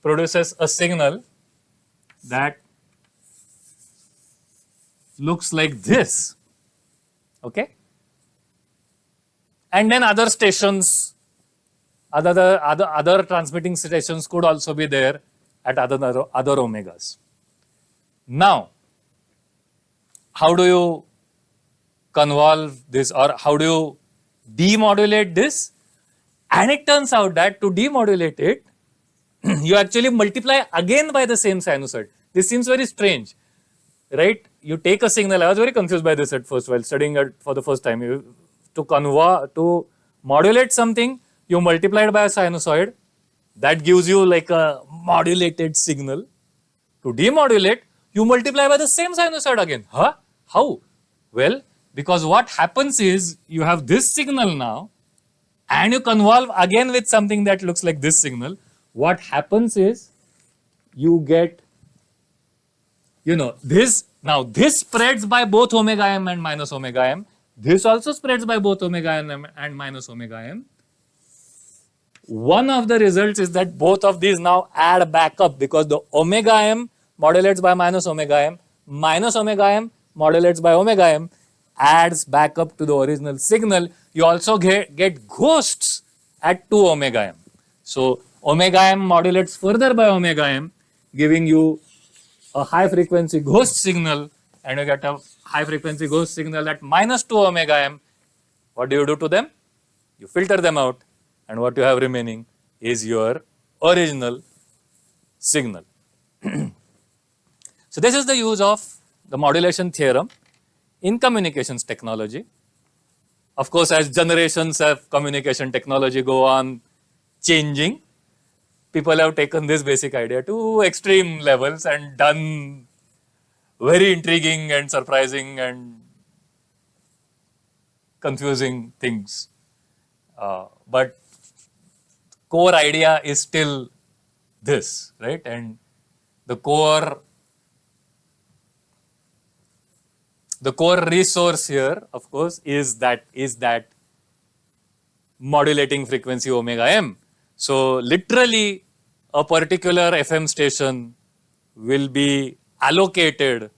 produces a signal that looks like this. Okay? And then other stations, other transmitting stations could also be there at other omegas. Now, how do you convolve this, or how do you demodulate this? And it turns out that to demodulate it, you actually multiply again by the same sinusoid. This seems very strange, right? You take a signal. I was very confused by this at first while studying it for the first time. To modulate something, you multiply it by a sinusoid. That gives you like a modulated signal. To demodulate, you multiply by the same sinusoid again. Huh? How? Well, because what happens is you have this signal now, and you convolve again with something that looks like this signal. What happens is you get, this. Now this spreads by both omega m and minus omega m. This also spreads by both omega m and minus omega m. One of the results is that both of these now add back up, because the omega m modulates by minus omega m modulates by omega m, adds back up to the original signal. You also get ghosts at 2 omega m. So omega m modulates further by omega m, giving you a high frequency ghost signal, and you get a high frequency ghost signal at minus 2 omega m. What do you do to them? You filter them out, and what you have remaining is your original signal. So So this is the use of the modulation theorem in communications technology. Of course, as generations of communication technology go on changing, people have taken this basic idea to extreme levels and done very intriguing and surprising and confusing things. But core idea is still this, right? And the core resource here, of course, is that modulating frequency omega m. So literally a particular FM station will be allocated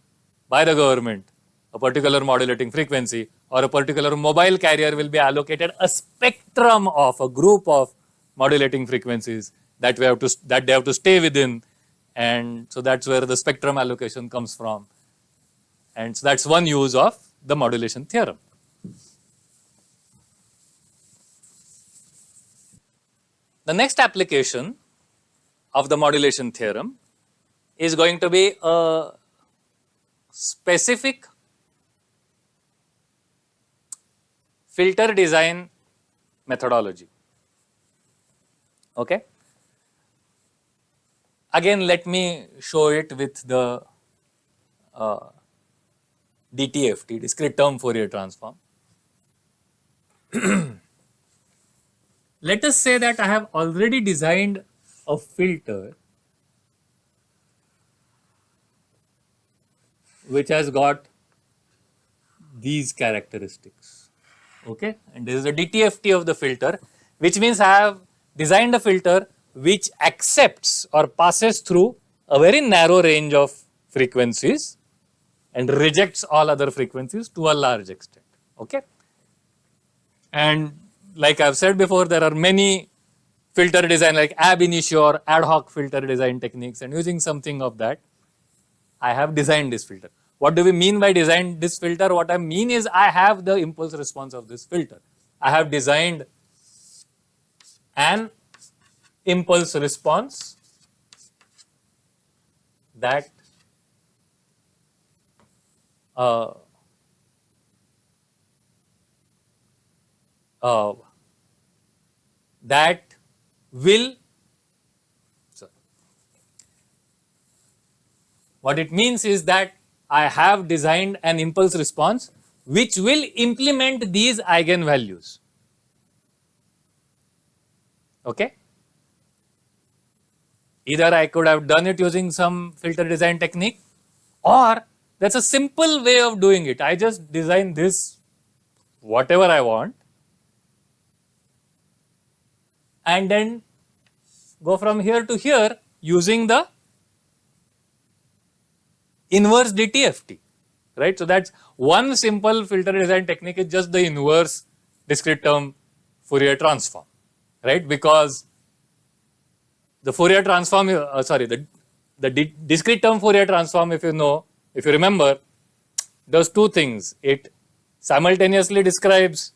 by the government a particular modulating frequency, or a particular mobile carrier will be allocated a spectrum of a group of modulating frequencies that they have to stay within, and so that's where the spectrum allocation comes from. And so that's one use of the modulation theorem. The next application of the modulation theorem is going to be a specific filter design methodology. Okay. Again, let me show it with the DTFT, discrete term Fourier transform. Let us say that I have already designed a filter which has got these characteristics. Okay, and this is the DTFT of the filter, which means I have designed a filter which accepts or passes through a very narrow range of frequencies and rejects all other frequencies to a large extent. Okay, and like I've said before, there are many filter design like ab initio or ad hoc filter design techniques, and using something of that, I have designed this filter. What do we mean by design this filter? What I mean is I have the impulse response of this filter. I have designed an impulse response that that will, what it means is that I have designed an impulse response which will implement these eigenvalues. Okay? Either I could have done it using some filter design technique, or that's a simple way of doing it. I just design this whatever I want and then go from here to here using the inverse DTFT, right? So that's one simple filter design technique, is just the inverse discrete term Fourier transform, right? Because the Fourier transform, the discrete term Fourier transform, if you remember, does two things. It simultaneously describes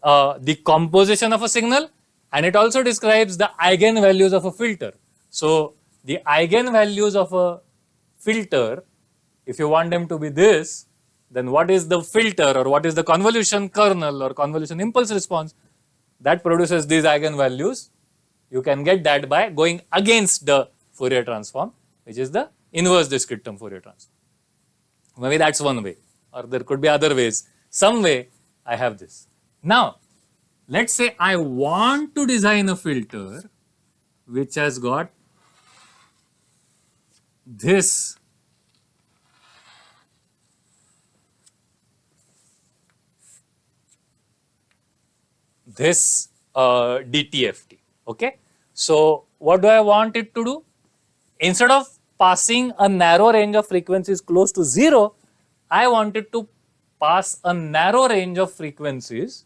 the composition of a signal, and it also describes the eigenvalues of a filter. So the eigenvalues of a filter, if you want them to be this, then what is the filter or what is the convolution kernel or convolution impulse response that produces these eigenvalues? You can get that by going against the Fourier transform, which is the inverse discrete term Fourier transform. Maybe that's one way, or there could be other ways. Some way I have this. Now, let's say I want to design a filter which has got this DTFT. Okay, so what do I want it to do? Instead of passing a narrow range of frequencies close to 0, I want it to pass a narrow range of frequencies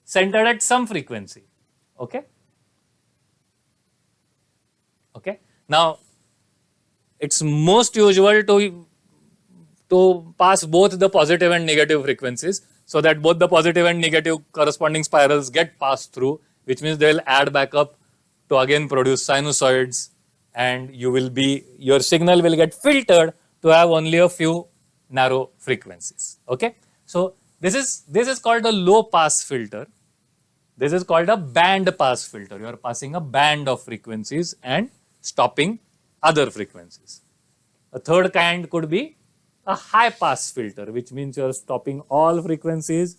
centered at some frequency. Okay. Okay. Now, it's most usual to pass both the positive and negative frequencies, so that both the positive and negative corresponding spirals get passed through, which means they will add back up to again produce sinusoids and your signal will get filtered to have only a few narrow frequencies. Okay, so this is called a low pass filter. This is called a band pass filter. You are passing a band of frequencies and stopping other frequencies. A third kind could be a high pass filter, which means you are stopping all frequencies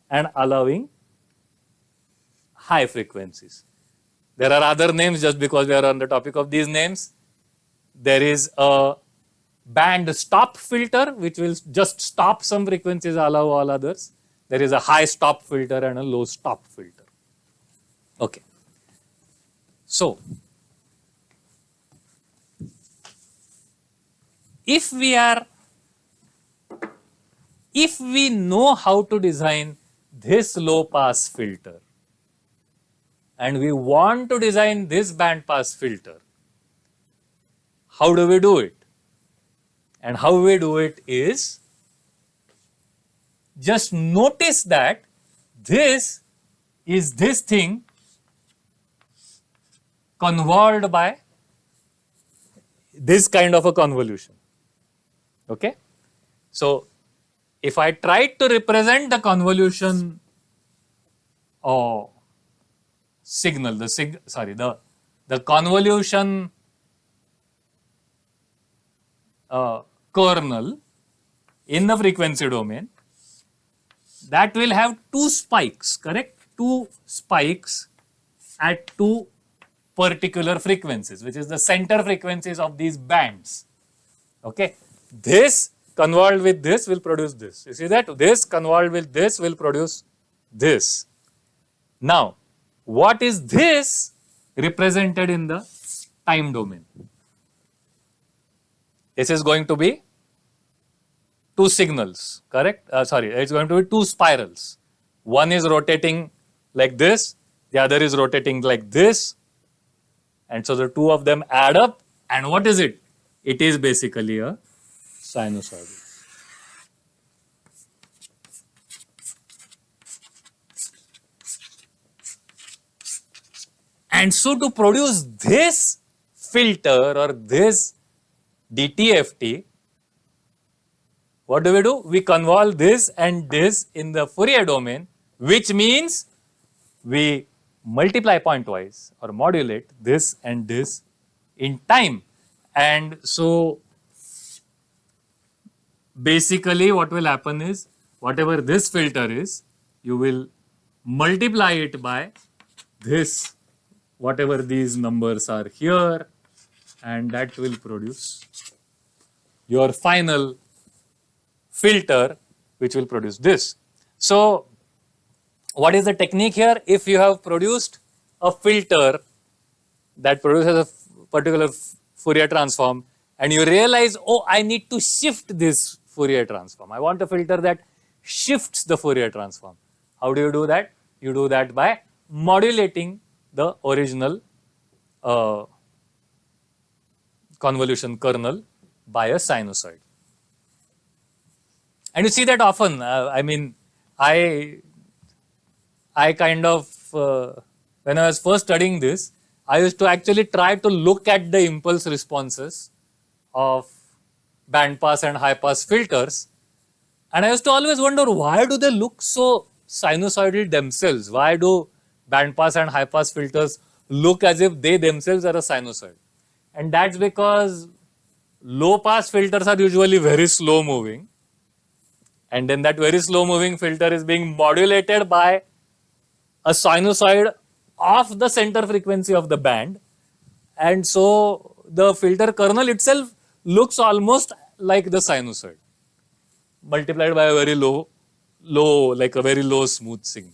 and allowing high frequencies. There are other names just because we are on the topic of these names. There is a band stop filter, which will just stop some frequencies, allow all others. There is a high stop filter and a low stop filter. Okay. So, if we know how to design this low pass filter and we want to design this band pass filter, how do we do it? And how we do it is, just notice that this is this thing convolved by this kind of a convolution. Okay? So, if I try to represent the convolution signal, the convolution kernel in the frequency domain, that will have two spikes, correct? Two spikes at two particular frequencies, which is the center frequencies of these bands. Okay, this convolved with this will produce this. You see that? This convolved with this will produce this. Now, what is this represented in the time domain? This is going to be two signals, correct? It's going to be two spirals. One is rotating like this, the other is rotating like this. And so the two of them add up. And what is it? It is basically a sinusoid. And so to produce this filter or this DTFT, what do? We convolve this and this in the Fourier domain, which means we multiply pointwise or modulate this and this in time. And so basically what will happen is, whatever this filter is, you will multiply it by this, whatever these numbers are here, and that will produce your final filter, which will produce this. So, what is the technique here? If you have produced a filter that produces a particular Fourier transform and you realize, oh, I need to shift this Fourier transform. I want a filter that shifts the Fourier transform. How do you do that? You do that by modulating the original convolution kernel by a sinusoid. And you see that often. I kind of, when I was first studying this, I used to actually try to look at the impulse responses of band pass and high pass filters. And I used to always wonder, why do they look so sinusoidal themselves? Why do band pass and high pass filters look as if they themselves are a sinusoid? And that's because low pass filters are usually very slow moving. And then that very slow moving filter is being modulated by a sinusoid of the center frequency of the band. And so the filter kernel itself looks almost like the sinusoid, multiplied by a very low, like a very low smooth signal.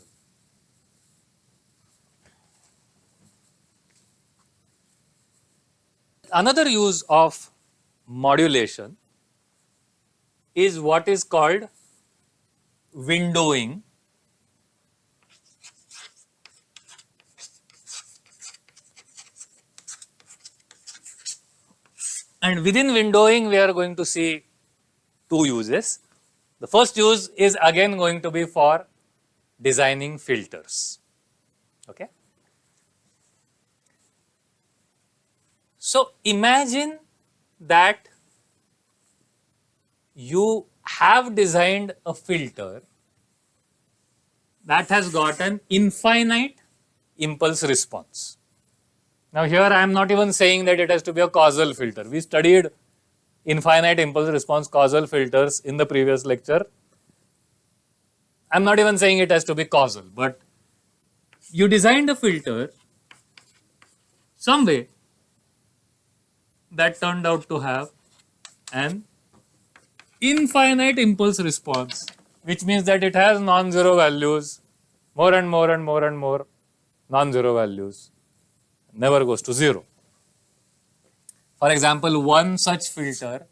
Another use of modulation is what is called windowing. And within windowing, we are going to see two uses. The first use is again going to be for designing filters. Okay. So imagine that you have designed a filter that has got an infinite impulse response. Now here I am not even saying that it has to be a causal filter. We studied infinite impulse response causal filters in the previous lecture. I am not even saying it has to be causal, but you designed a filter some way that turned out to have an infinite impulse response, which means that it has non-zero values, more and more and more and more non-zero values, never goes to zero. For example, one such filter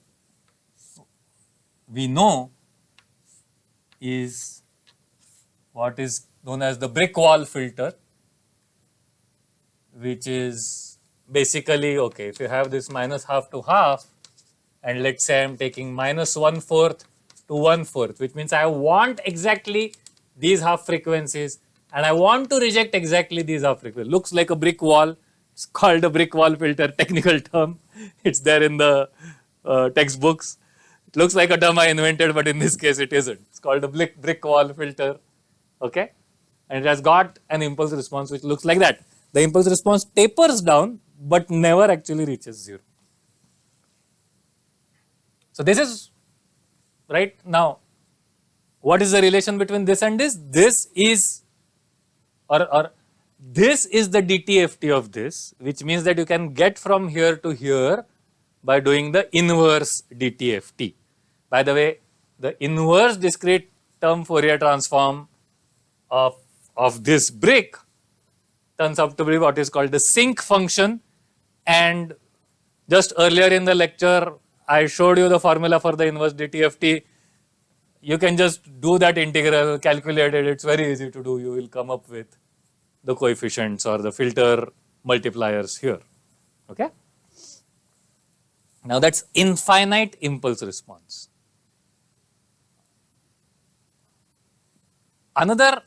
we know is what is known as the brick wall filter, which is basically, okay, if you have this minus half to half, and let's say I am taking minus 1/4 to 1/4, which means I want exactly these half frequencies and I want to reject exactly these half frequencies. Looks like a brick wall. It's called a brick wall filter, technical term. It's there in the textbooks. It looks like a term I invented, but in this case it isn't. It's called a brick wall filter. Okay? And it has got an impulse response which looks like that. The impulse response tapers down but never actually reaches zero. So this is, right now, what is the relation between this and this? This is, or this is the DTFT of this, which means that you can get from here to here by doing the inverse DTFT. By the way, the inverse discrete term Fourier transform of this brick turns out to be what is called the sinc function, and just earlier in the lecture I showed you the formula for the inverse DTFT. You can just do that integral, calculate it, it's very easy to do. You will come up with the coefficients or the filter multipliers here. Okay? Now that's infinite impulse response. Another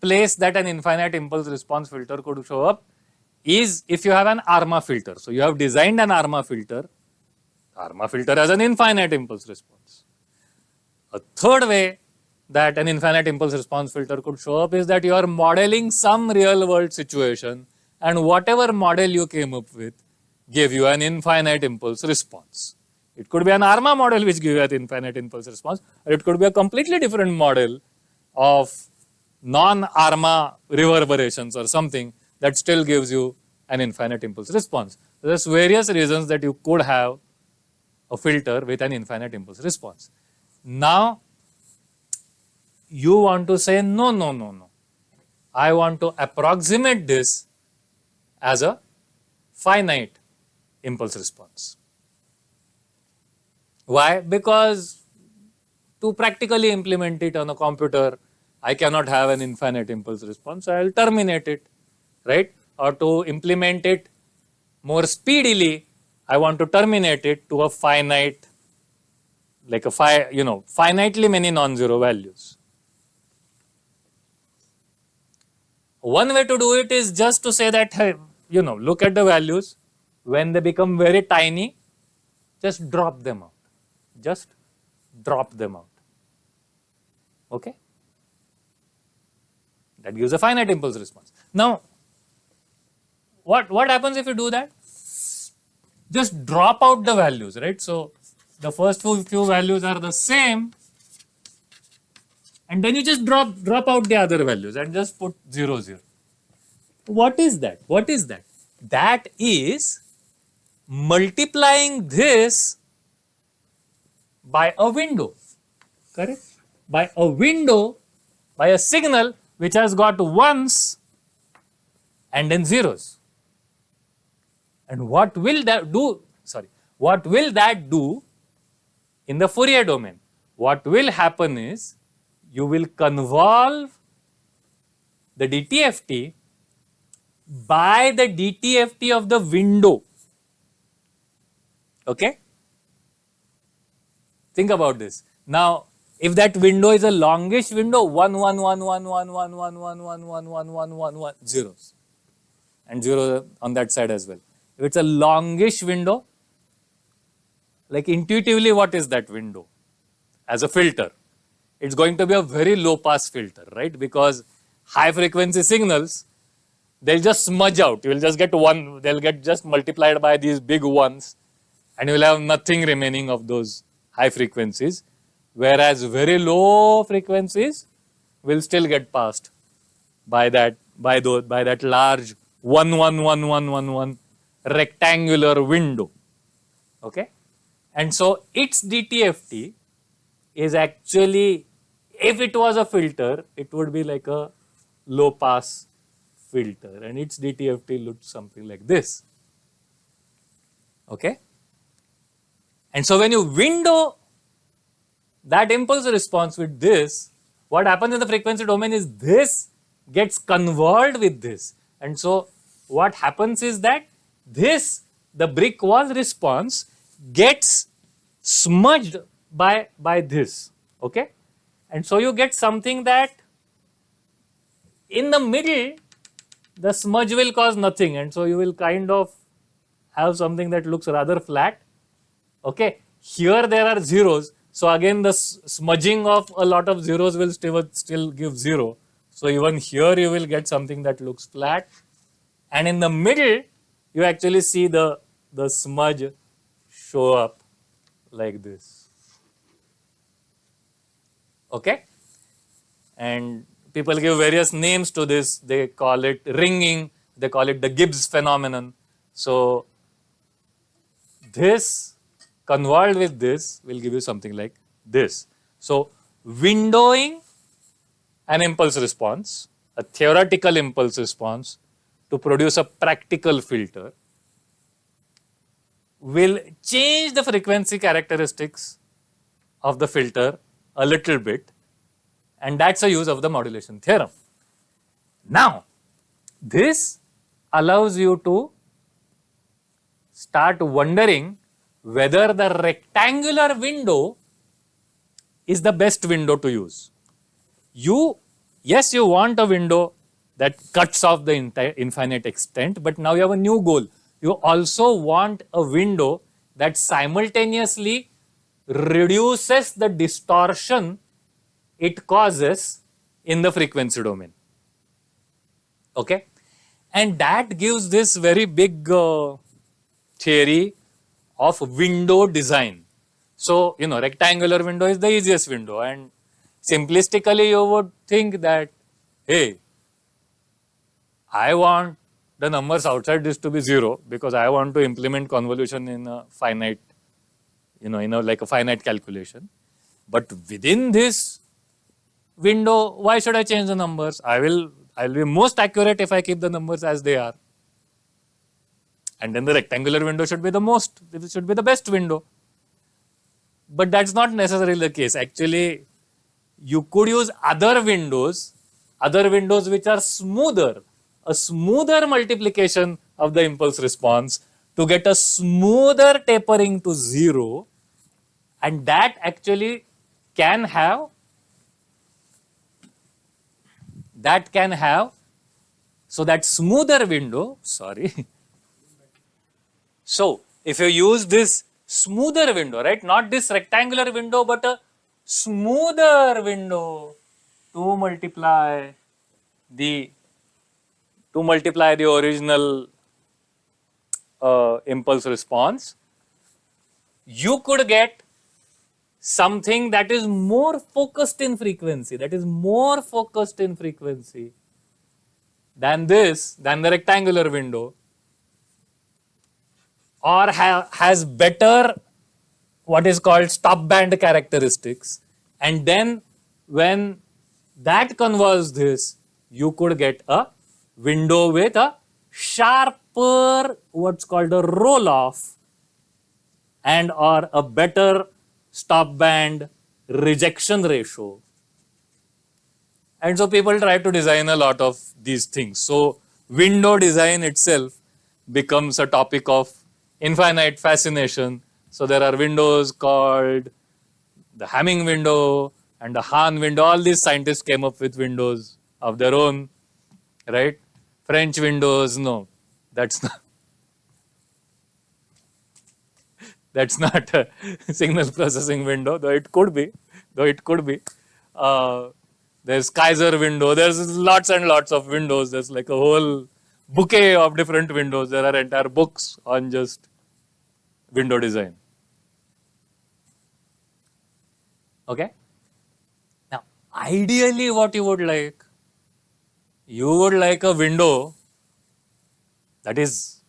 place that an infinite impulse response filter could show up is if you have an ARMA filter. So you have designed an ARMA filter. ARMA filter has an infinite impulse response. A third way that an infinite impulse response filter could show up is that you are modeling some real world situation, and whatever model you came up with gave you an infinite impulse response. It could be an ARMA model which gives you an infinite impulse response, or it could be a completely different model of non-ARMA reverberations or something that still gives you an infinite impulse response. There's various reasons that you could have a filter with an infinite impulse response. Now, you want to say, no. I want to approximate this as a finite impulse response. Why? Because to practically implement it on a computer, I cannot have an infinite impulse response, so I will terminate it, right? Or to implement it more speedily, I want to terminate it to a finite, like a finitely many non-zero values. One way to do it is just to say that, hey, look at the values. When they become very tiny, just drop them out. Just drop them out. Okay? That gives a finite impulse response. Now, what happens if you do that? Just drop out the values, right? So the first few values are the same, and then you just drop out the other values and just put 0, 0. What is that? What is that? That is multiplying this by a window, correct? By a window, by a signal which has got ones and then zeros. And what will that do? What will that do in the Fourier domain? What will happen is you will convolve the DTFT by the DTFT of the window. Okay? Think about this. Now, if that window is a longish window, 1, 1, 1, 1, 1, 1, 1, 1, 1, 1, 1, 1, 1, 1, zeros. And 0 on that side as well. if it's a longish window, like intuitively what is that window as a filter? It's going to be a very low pass filter, right? Because high frequency signals, they'll just smudge out. You will just get one, they'll get just multiplied by these big ones, and you will have nothing remaining of those high frequencies. Whereas very low frequencies will still get passed by that large 1 rectangular window. Okay? And so its DTFT is actually, if it was a filter, it would be like a low pass filter, and its DTFT looks something like this. Okay? And so when you window that impulse response with this, what happens in the frequency domain is this gets convolved with this. And so what happens is that this, the brick wall response, gets smudged by this. Okay? And so you get something that in the middle, the smudge will cause nothing, and so you will kind of have something that looks rather flat. Okay, here there are zeros, so again the smudging of a lot of zeros will still give 0. So even here you will get something that looks flat, and in the middle you actually see the smudge show up like this. Okay, and people give various names to this. They call it ringing, they call it the Gibbs phenomenon. So this convolved with this will give you something like this. So windowing an impulse response, a theoretical impulse response, to produce a practical filter will change the frequency characteristics of the filter a little bit, and that's a use of the modulation theorem. Now, this allows you to start wondering whether the rectangular window is the best window to use. Yes, you want a window that cuts off the infinite extent, but now you have a new goal. You also want a window that simultaneously reduces the distortion it causes in the frequency domain. Okay? And that gives this very big theory of window design. So, rectangular window is the easiest window, and simplistically you would think that, hey, I want the numbers outside this to be 0 because I want to implement convolution in a finite, like a finite calculation. But within this window, why should I change the numbers? I'll be most accurate if I keep the numbers as they are. And then the rectangular window should be the best window. But that's not necessarily the case. Actually, you could use other windows which are smoother, a smoother multiplication of the impulse response to get a smoother tapering to 0, and that actually can have so that smoother window, so if you use this smoother window, right, not this rectangular window but a smoother window to multiply the original impulse response, you could get something that is more focused in frequency, than the rectangular window, or has better what is called stop band characteristics, and then when that convolves this, you could get a window with a sharper what's called a roll off and or a better stop band rejection ratio. And so people try to design a lot of these things. So window design itself becomes a topic of infinite fascination. So there are windows called the Hamming window and the Hahn window. All these scientists came up with windows of their own, right? French windows, no, that's not. That's not a signal processing window, though it could be. There's Kaiser window. There's lots and lots of windows. There's like a whole bouquet of different windows. There are entire books on just window design. Okay. Now, ideally, what you would like a window that is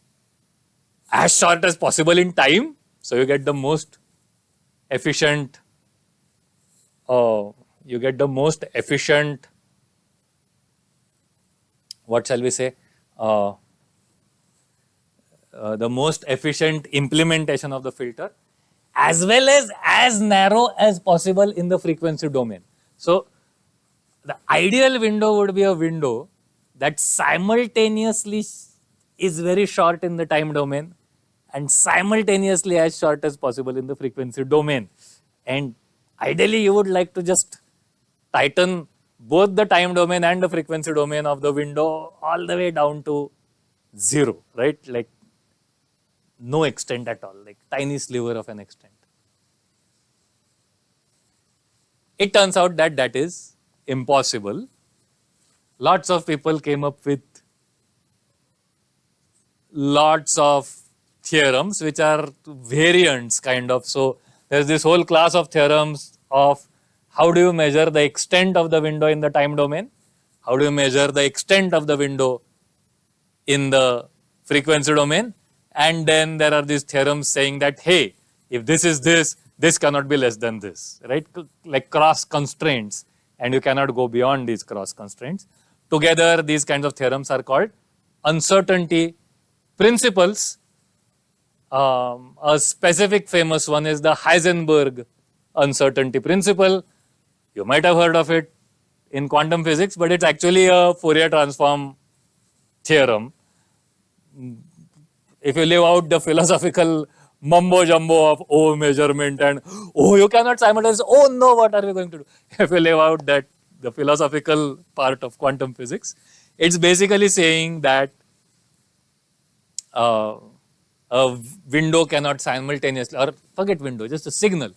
as short as possible in time, so you get the most efficient. What shall we say? The most efficient implementation of the filter, as well as narrow as possible in the frequency domain. So the ideal window would be a window that simultaneously is very short in the time domain and simultaneously as short as possible in the frequency domain. And ideally, you would like to just tighten both the time domain and the frequency domain of the window all the way down to 0, right? Like no extent at all, like tiny sliver of an extent. It turns out that that is impossible. Lots of people came up with lots of theorems which are variants kind of. So there's this whole class of theorems of how do you measure the extent of the window in the time domain, how do you measure the extent of the window in the frequency domain, and then there are these theorems saying that, hey, if this is this, this cannot be less than this, right? Like cross constraints, and you cannot go beyond these cross constraints. Together, these kinds of theorems are called uncertainty principles. A specific famous one is the Heisenberg uncertainty principle. You might have heard of it in quantum physics, but it's actually a Fourier transform theorem. If you leave out the philosophical mumbo jumbo of O measurement and you cannot simultaneously, no, what are we going to do? If you leave out that the philosophical part of quantum physics, it's basically saying that a window cannot simultaneously, or forget window, just a signal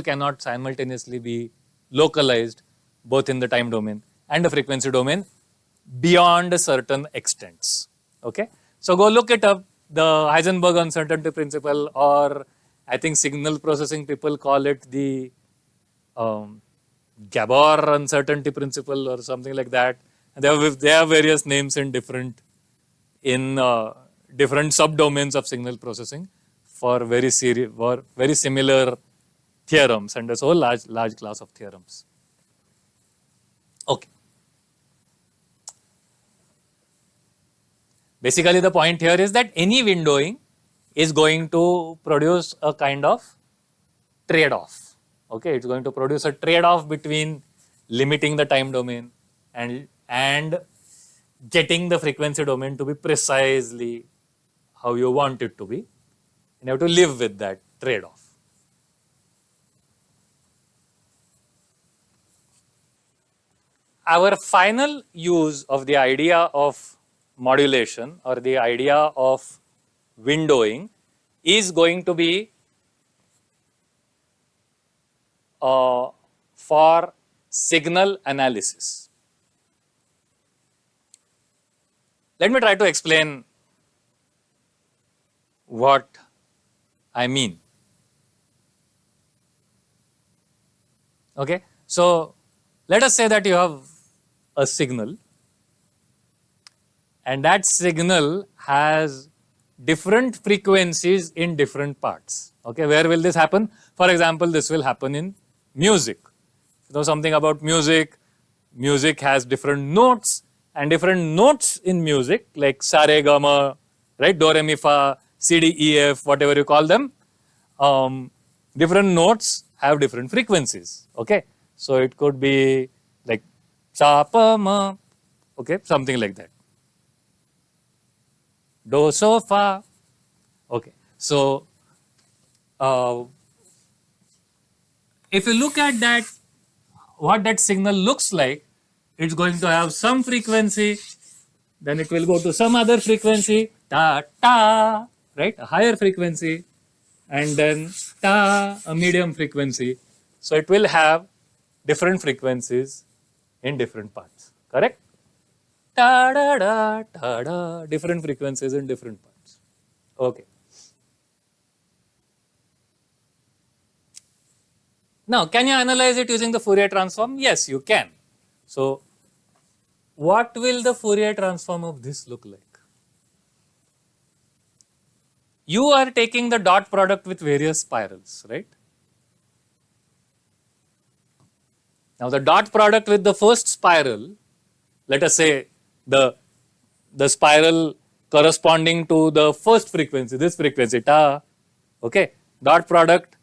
cannot simultaneously be localized both in the time domain and the frequency domain beyond certain extents. Okay, so go look it up, the Heisenberg uncertainty principle, or I think signal processing people call it the Gabor uncertainty principle or something like that. And they have various names in different subdomains of signal processing for very similar theorems, and there's a whole large class of theorems. Okay. Basically, the point here is that any windowing is going to produce a kind of trade-off. Okay, it's going to produce a trade-off between limiting the time domain and getting the frequency domain to be precisely how you want it to be. And you have to live with that trade-off. Our final use of the idea of modulation or the idea of windowing is going to be for signal analysis. Let me try to explain what I mean. Okay, so let us say that you have a signal, and that signal has different frequencies in different parts. Okay, where will this happen? For example, this will happen in music. You know something about music? Music has different notes, and different notes in music like sa re ga ma, right? Do re mi fa, C D E F, whatever you call them. Different notes have different frequencies. Okay, so it could be like sa pa ma, okay, something like that. Do so fa. Okay, so if you look at that, what that signal looks like, it's going to have some frequency, then it will go to some other frequency, ta ta, right, a higher frequency, and then ta, a medium frequency. So it will have different frequencies in different parts, correct? Ta da da, ta da, different frequencies in different parts. Okay. Now, can you analyze it using the Fourier transform? Yes, you can. So, what will the Fourier transform of this look like? You are taking the dot product with various spirals, right? Now, the dot product with the first spiral, let us say the spiral corresponding to the first frequency, this frequency, ta, okay, dot product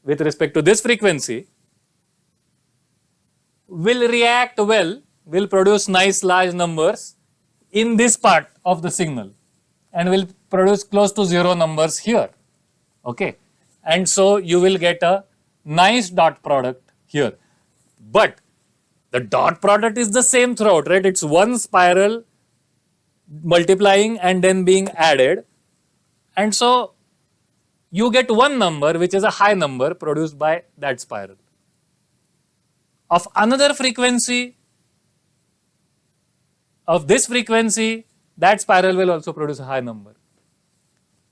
with respect to this frequency will react well, will produce nice large numbers in this part of the signal and will produce close to 0 numbers here, okay. And so you will get a nice dot product here. But the dot product is the same throughout, right? It's one spiral multiplying and then being added. And so you get one number which is a high number produced by that spiral. Of another frequency, of this frequency, that spiral will also produce a high number.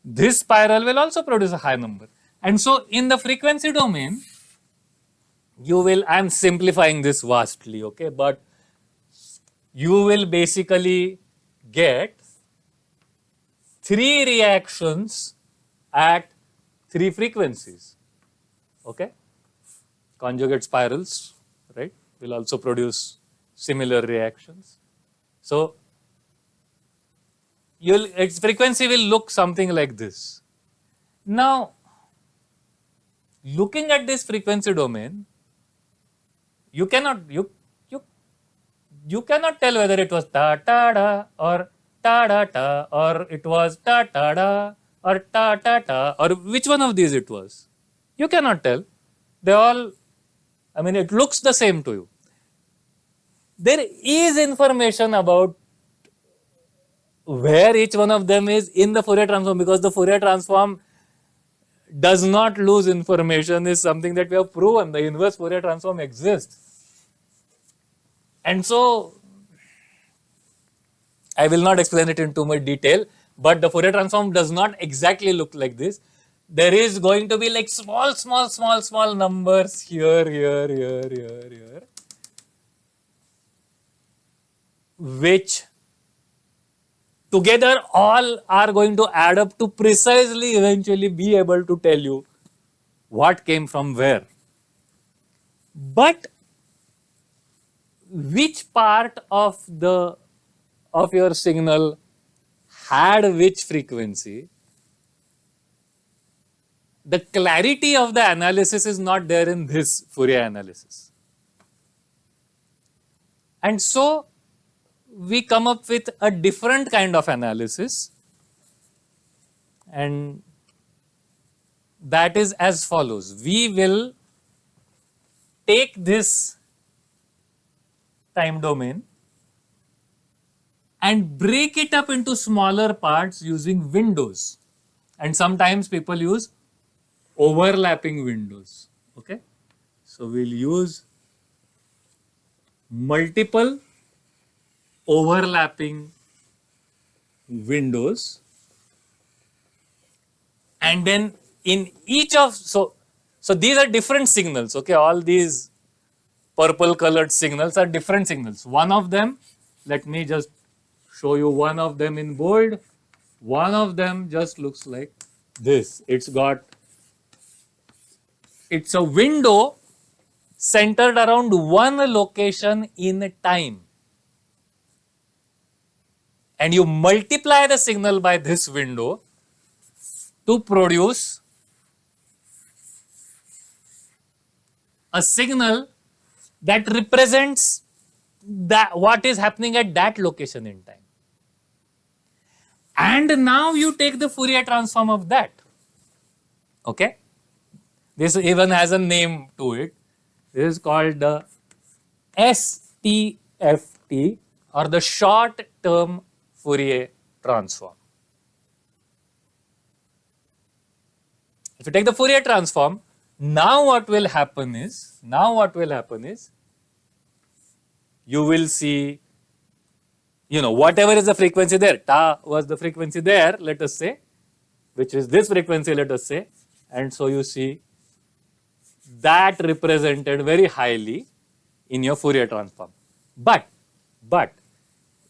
This spiral will also produce a high number. And so in the frequency domain, you will, I am simplifying this vastly, okay, but you will basically get 3 reactions at 3 frequencies, okay. Conjugate spirals, right, will also produce similar reactions. So its frequency will look something like this. Now, looking at this frequency domain, you cannot tell whether it was ta ta da or ta da ta, or it was ta ta da or ta ta ta, or which one of these it was. You cannot tell. They all, I mean, it looks the same to you. There is information about where each one of them is in the Fourier transform, because the Fourier transform does not lose information, is something that we have proven. The inverse Fourier transform exists. And so, I will not explain it in too much detail, but the Fourier transform does not exactly look like this. There is going to be like small numbers here, which together all are going to add up to precisely eventually be able to tell you what came from where. But which part of your signal had which frequency, the clarity of the analysis is not there in this Fourier analysis. And so we come up with a different kind of analysis, and that is as follows. We will take this time domain and break it up into smaller parts using windows, and sometimes people use overlapping windows, okay. So we'll use multiple overlapping windows, and then in each of, so these are different signals, okay. All these purple colored signals are different signals. One of them, let me just show you one of them in bold. One of them just looks like this. It's a window centered around one location in time, and you multiply the signal by this window to produce a signal that represents what is happening at that location in time. And now you take the Fourier transform of that, okay. This even has a name to it. This is called the STFT, or the short term Fourier transform. If you take the Fourier transform, now what will happen is, you will see, whatever is the frequency there, ta was the frequency there, let us say, which is this frequency, let us say, and so you see that represented very highly in your Fourier transform. But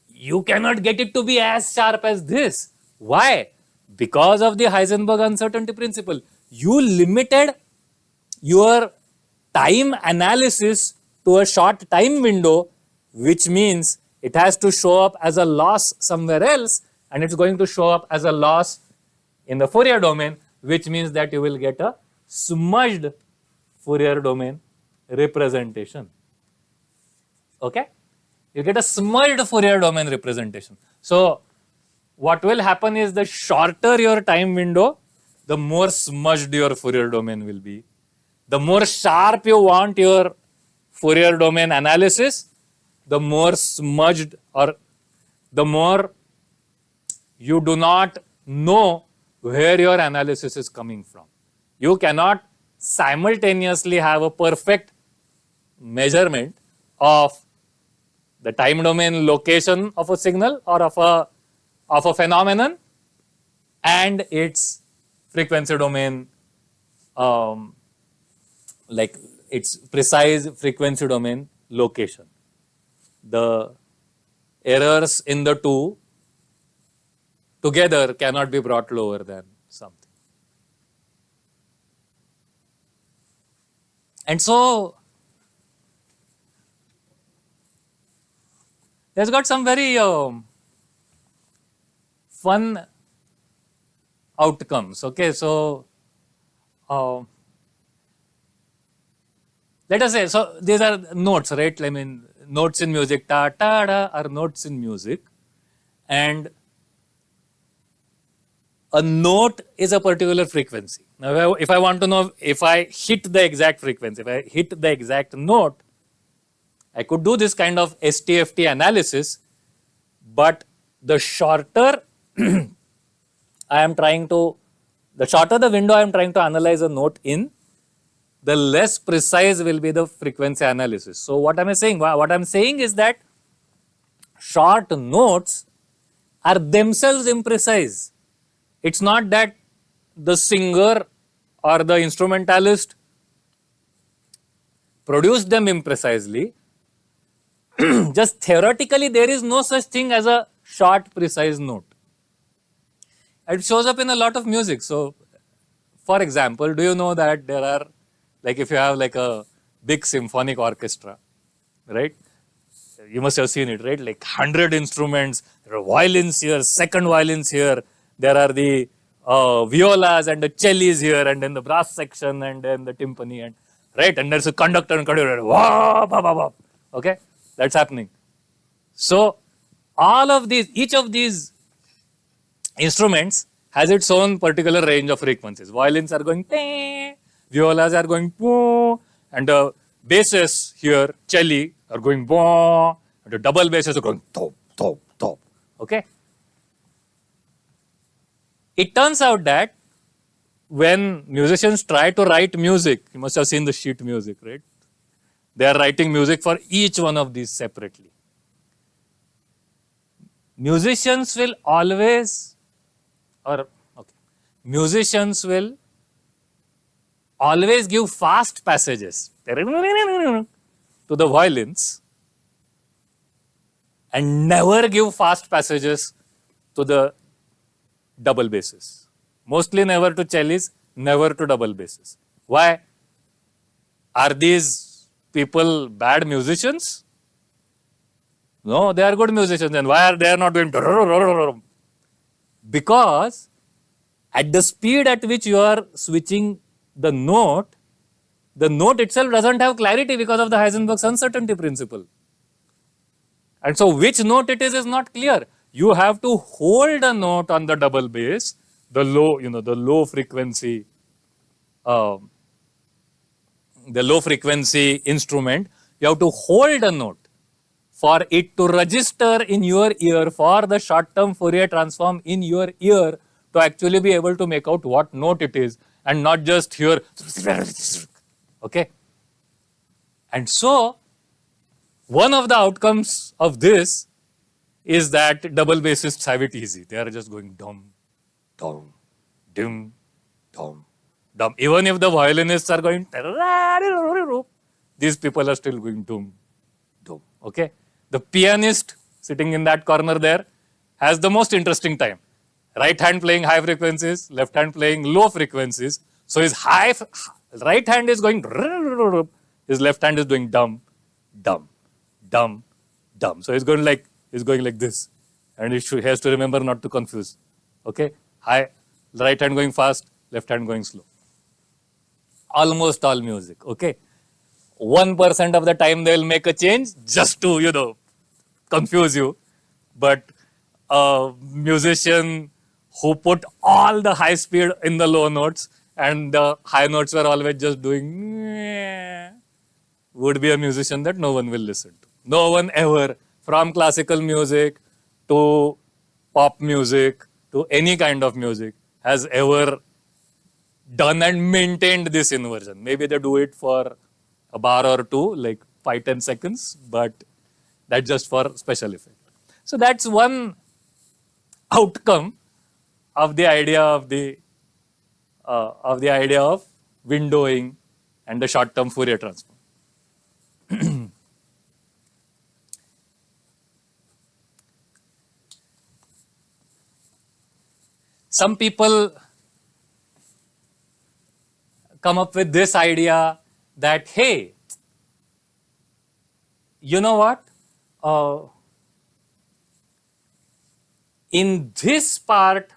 you cannot get it to be as sharp as this. Why? Because of the Heisenberg uncertainty principle. You limited your time analysis to a short time window, which means it has to show up as a loss somewhere else, and it's going to show up as a loss in the Fourier domain, which means that you will get a smudged Fourier domain representation. Okay? You get a smudged Fourier domain representation. So what will happen is, the shorter your time window, the more smudged your Fourier domain will be. The more sharp you want your Fourier domain analysis, the more smudged, or the more you do not know where your analysis is coming from. You cannot simultaneously have a perfect measurement of the time domain location of a signal or of a phenomenon and its frequency domain, like its precise frequency domain location. The errors in the two together cannot be brought lower than something. And so there's got some very fun outcomes. Okay, so let us say, so these are notes, right? I mean, notes in music, ta ta da are notes in music, and a note is a particular frequency. Now, if I want to know if I hit the exact frequency, if I hit the exact note, I could do this kind of STFT analysis, but the shorter the shorter the window I am trying to analyze a note in, the less precise will be the frequency analysis. So what am I saying? What I am saying is that short notes are themselves imprecise. It's not that the singer or the instrumentalist produced them imprecisely. Just theoretically, there is no such thing as a short, precise note. It shows up in a lot of music. So, for example, do you know that there are, like if you have like a big symphonic orchestra, right? You must have seen it, right? Like 100 instruments, there are violins here, second violins here, there are the violas and the cellos here, and then the brass section, and then the timpani, and right, and there's a conductor and conductor, wah, bah, bah, bah. Okay, that's happening. So all of these, each of these instruments has its own particular range of frequencies. Violins are going teh, violas are going poo, and the basses here, cello, are going boh, and the double basses are going top, top, top. Okay. It turns out that when musicians try to write music, you must have seen the sheet music, right? They are writing music for each one of these separately. Musicians will always give fast passages to the violins and never give fast passages to the double basses. Mostly never to cellos, never to double basses. Why? Are these people bad musicians? No, they are good musicians. And why are they not doing? Because at the speed at which you are switching the note itself doesn't have clarity because of the Heisenberg's uncertainty principle. And so which note it is not clear. You have to hold a note on the double bass, the low frequency instrument. You have to hold a note for it to register in your ear, for the short-term Fourier transform in your ear to actually be able to make out what note it is. and not just here. Okay. And so one of the outcomes of this is that double bassists have it easy. They are just going dum, dum, dim, dum, dum. Even if the violinists are going, these people are still going dum, dum. Okay. The pianist sitting in that corner there has the most interesting time. Right hand playing high frequencies, left hand playing low frequencies. So his right hand is going, his left hand is doing dum, dum, dum, dum. So he's going like this, and he has to remember not to confuse. Okay, right hand going fast, left hand going slow. Almost all music. Okay, 1% of the time they will make a change just to confuse you, but a musician who put all the high speed in the low notes and the high notes were always just doing would be a musician that no one will listen to. No one ever, from classical music to pop music to any kind of music, has ever done and maintained this inversion. Maybe they do it for a bar or two, like 5-10 seconds, but that's just for special effect. So that's one outcome of the idea of windowing and the short-term Fourier transform. Some people come up with this idea that, hey, you know what? In this part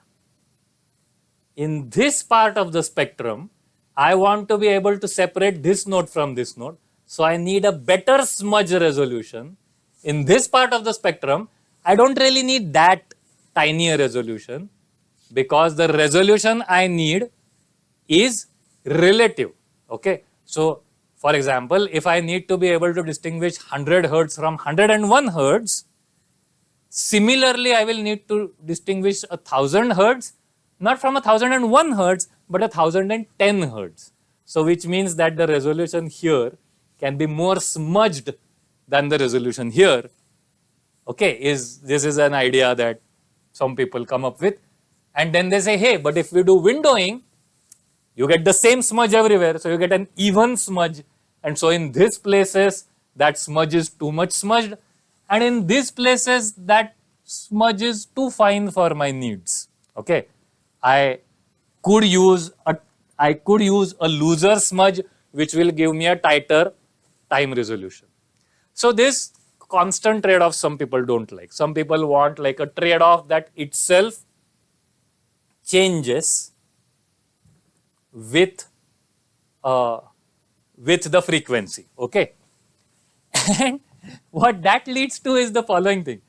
of the spectrum, I want to be able to separate this node from this node. So I need a better smudge resolution. In this part of the spectrum, I don't really need that tiny resolution, because the resolution I need is relative. Okay. So for example, if I need to be able to distinguish 100 Hertz from 101 Hertz, similarly, I will need to distinguish 1000 Hertz, not from 1001 Hertz, but 1010 Hertz. So which means that the resolution here can be more smudged than the resolution here. Okay, this is an idea that some people come up with. And then they say, hey, but if we do windowing, you get the same smudge everywhere. So you get an even smudge. And so in these places, that smudge is too much smudged. And in these places, that smudge is too fine for my needs. Okay, I could use a looser smudge, which will give me a tighter time resolution. So this constant trade-off some people don't like. Some people want like a trade-off that itself changes with the frequency. Okay, and what that leads to is the following thing.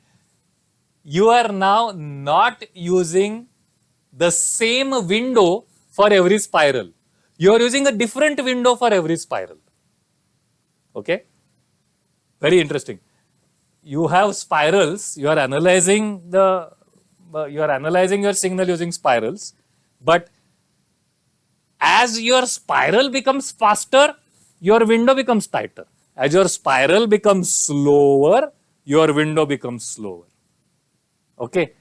You are now not using the same window for every spiral. You are using a different window for every spiral. Okay, very interesting. You have spirals. You are analyzing your signal using spirals, but as your spiral becomes faster, your window becomes tighter. As your spiral becomes slower, your window becomes slower. Okay.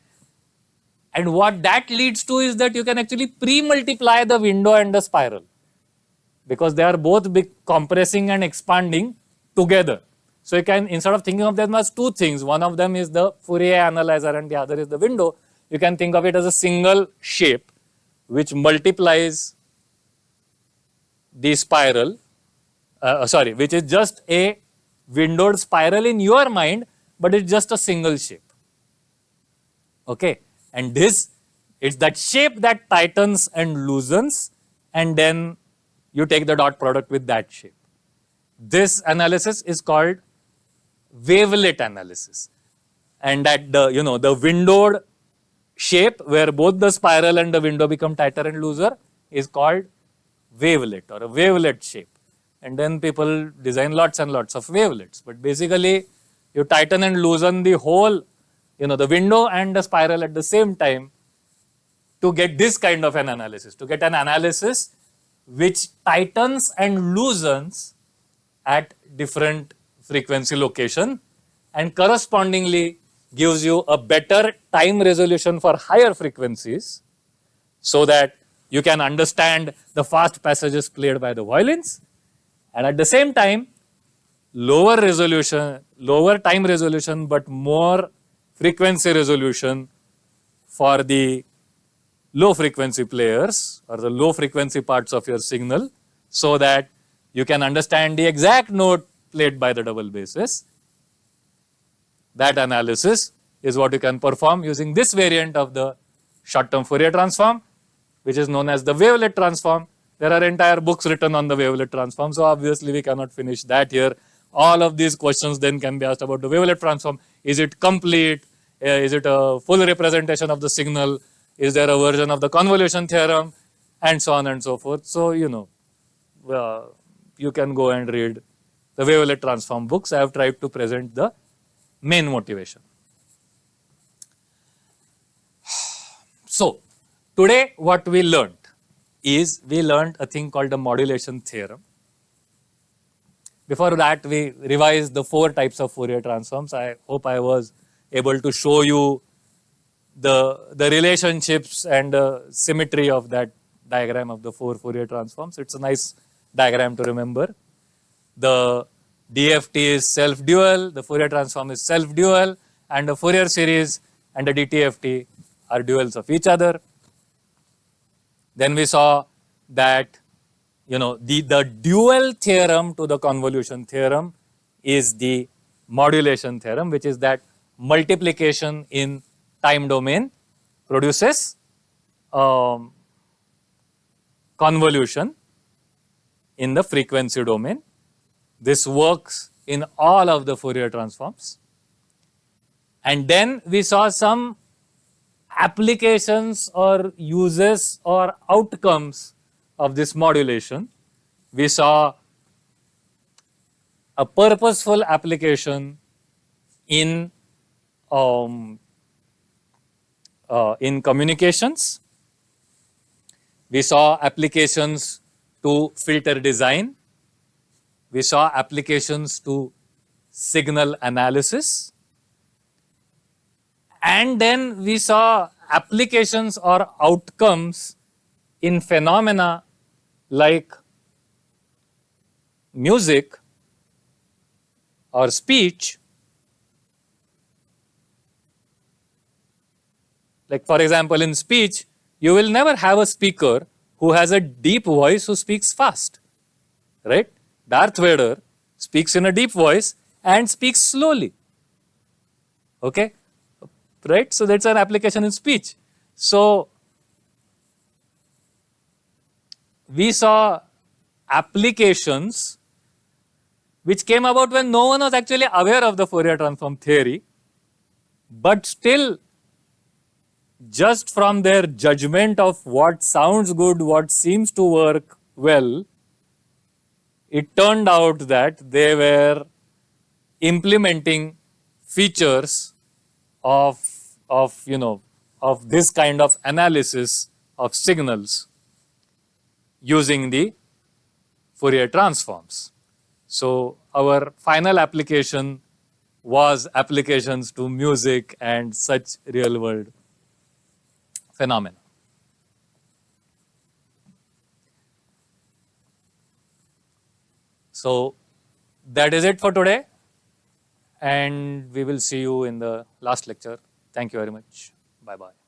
And what that leads to is that you can actually pre-multiply the window and the spiral, because they are both compressing and expanding together. So you can, instead of thinking of them as two things, one of them is the Fourier analyzer and the other is the window, you can think of it as a single shape which multiplies the spiral, which is just a windowed spiral in your mind, but it's just a single shape. Okay, and it's that shape that tightens and loosens, and then you take the dot product with that shape. This analysis is called wavelet analysis, and that the windowed shape where both the spiral and the window become tighter and looser is called wavelet, or a wavelet shape. And then people design lots and lots of wavelets, but basically you tighten and loosen the whole, the window and the spiral at the same time to get this kind of an analysis, to get an analysis which tightens and loosens at different frequency location and correspondingly gives you a better time resolution for higher frequencies so that you can understand the fast passages played by the violins, and at the same time lower resolution, lower time resolution but more frequency resolution for the low frequency players or the low frequency parts of your signal so that you can understand the exact note played by the double basses. That analysis is what you can perform using this variant of the short-term Fourier transform, which is known as the wavelet transform. There are entire books written on the wavelet transform, so obviously we cannot finish that here. All of these questions then can be asked about the wavelet transform. Is it complete? Is it a full representation of the signal? Is there a version of the convolution theorem? And so on and so forth. So, you know, you can go and read the wavelet transform books. I have tried to present the main motivation. So, today what we learned is we learned a thing called the modulation theorem. Before that, we revised the 4 types of Fourier transforms. I hope I was able to show you the relationships and the symmetry of that diagram of the 4 Fourier transforms. It's a nice diagram to remember. The DFT is self-dual, the Fourier transform is self-dual, and the Fourier series and the DTFT are duals of each other. Then we saw that, you know, the dual theorem to the convolution theorem is the modulation theorem, which is that multiplication in time domain produces convolution in the frequency domain. This works in all of the Fourier transforms. And then we saw some applications or uses or outcomes of this modulation. We saw a purposeful application in communications. We saw applications to filter design. We saw applications to signal analysis. And then we saw applications or outcomes in phenomena like music or speech. Like, for example, in speech, you will never have a speaker who has a deep voice who speaks fast, right? Darth Vader speaks in a deep voice and speaks slowly, okay? Right? So that's an application in speech. So we saw applications which came about when no one was actually aware of the Fourier transform theory, but still just from their judgment of what sounds good, what seems to work well, it turned out that they were implementing features of this kind of analysis of signals using the Fourier transforms. So our final application was applications to music and such real world phenomena. So that is it for today, and we will see you in the last lecture. Thank you very much. Bye bye.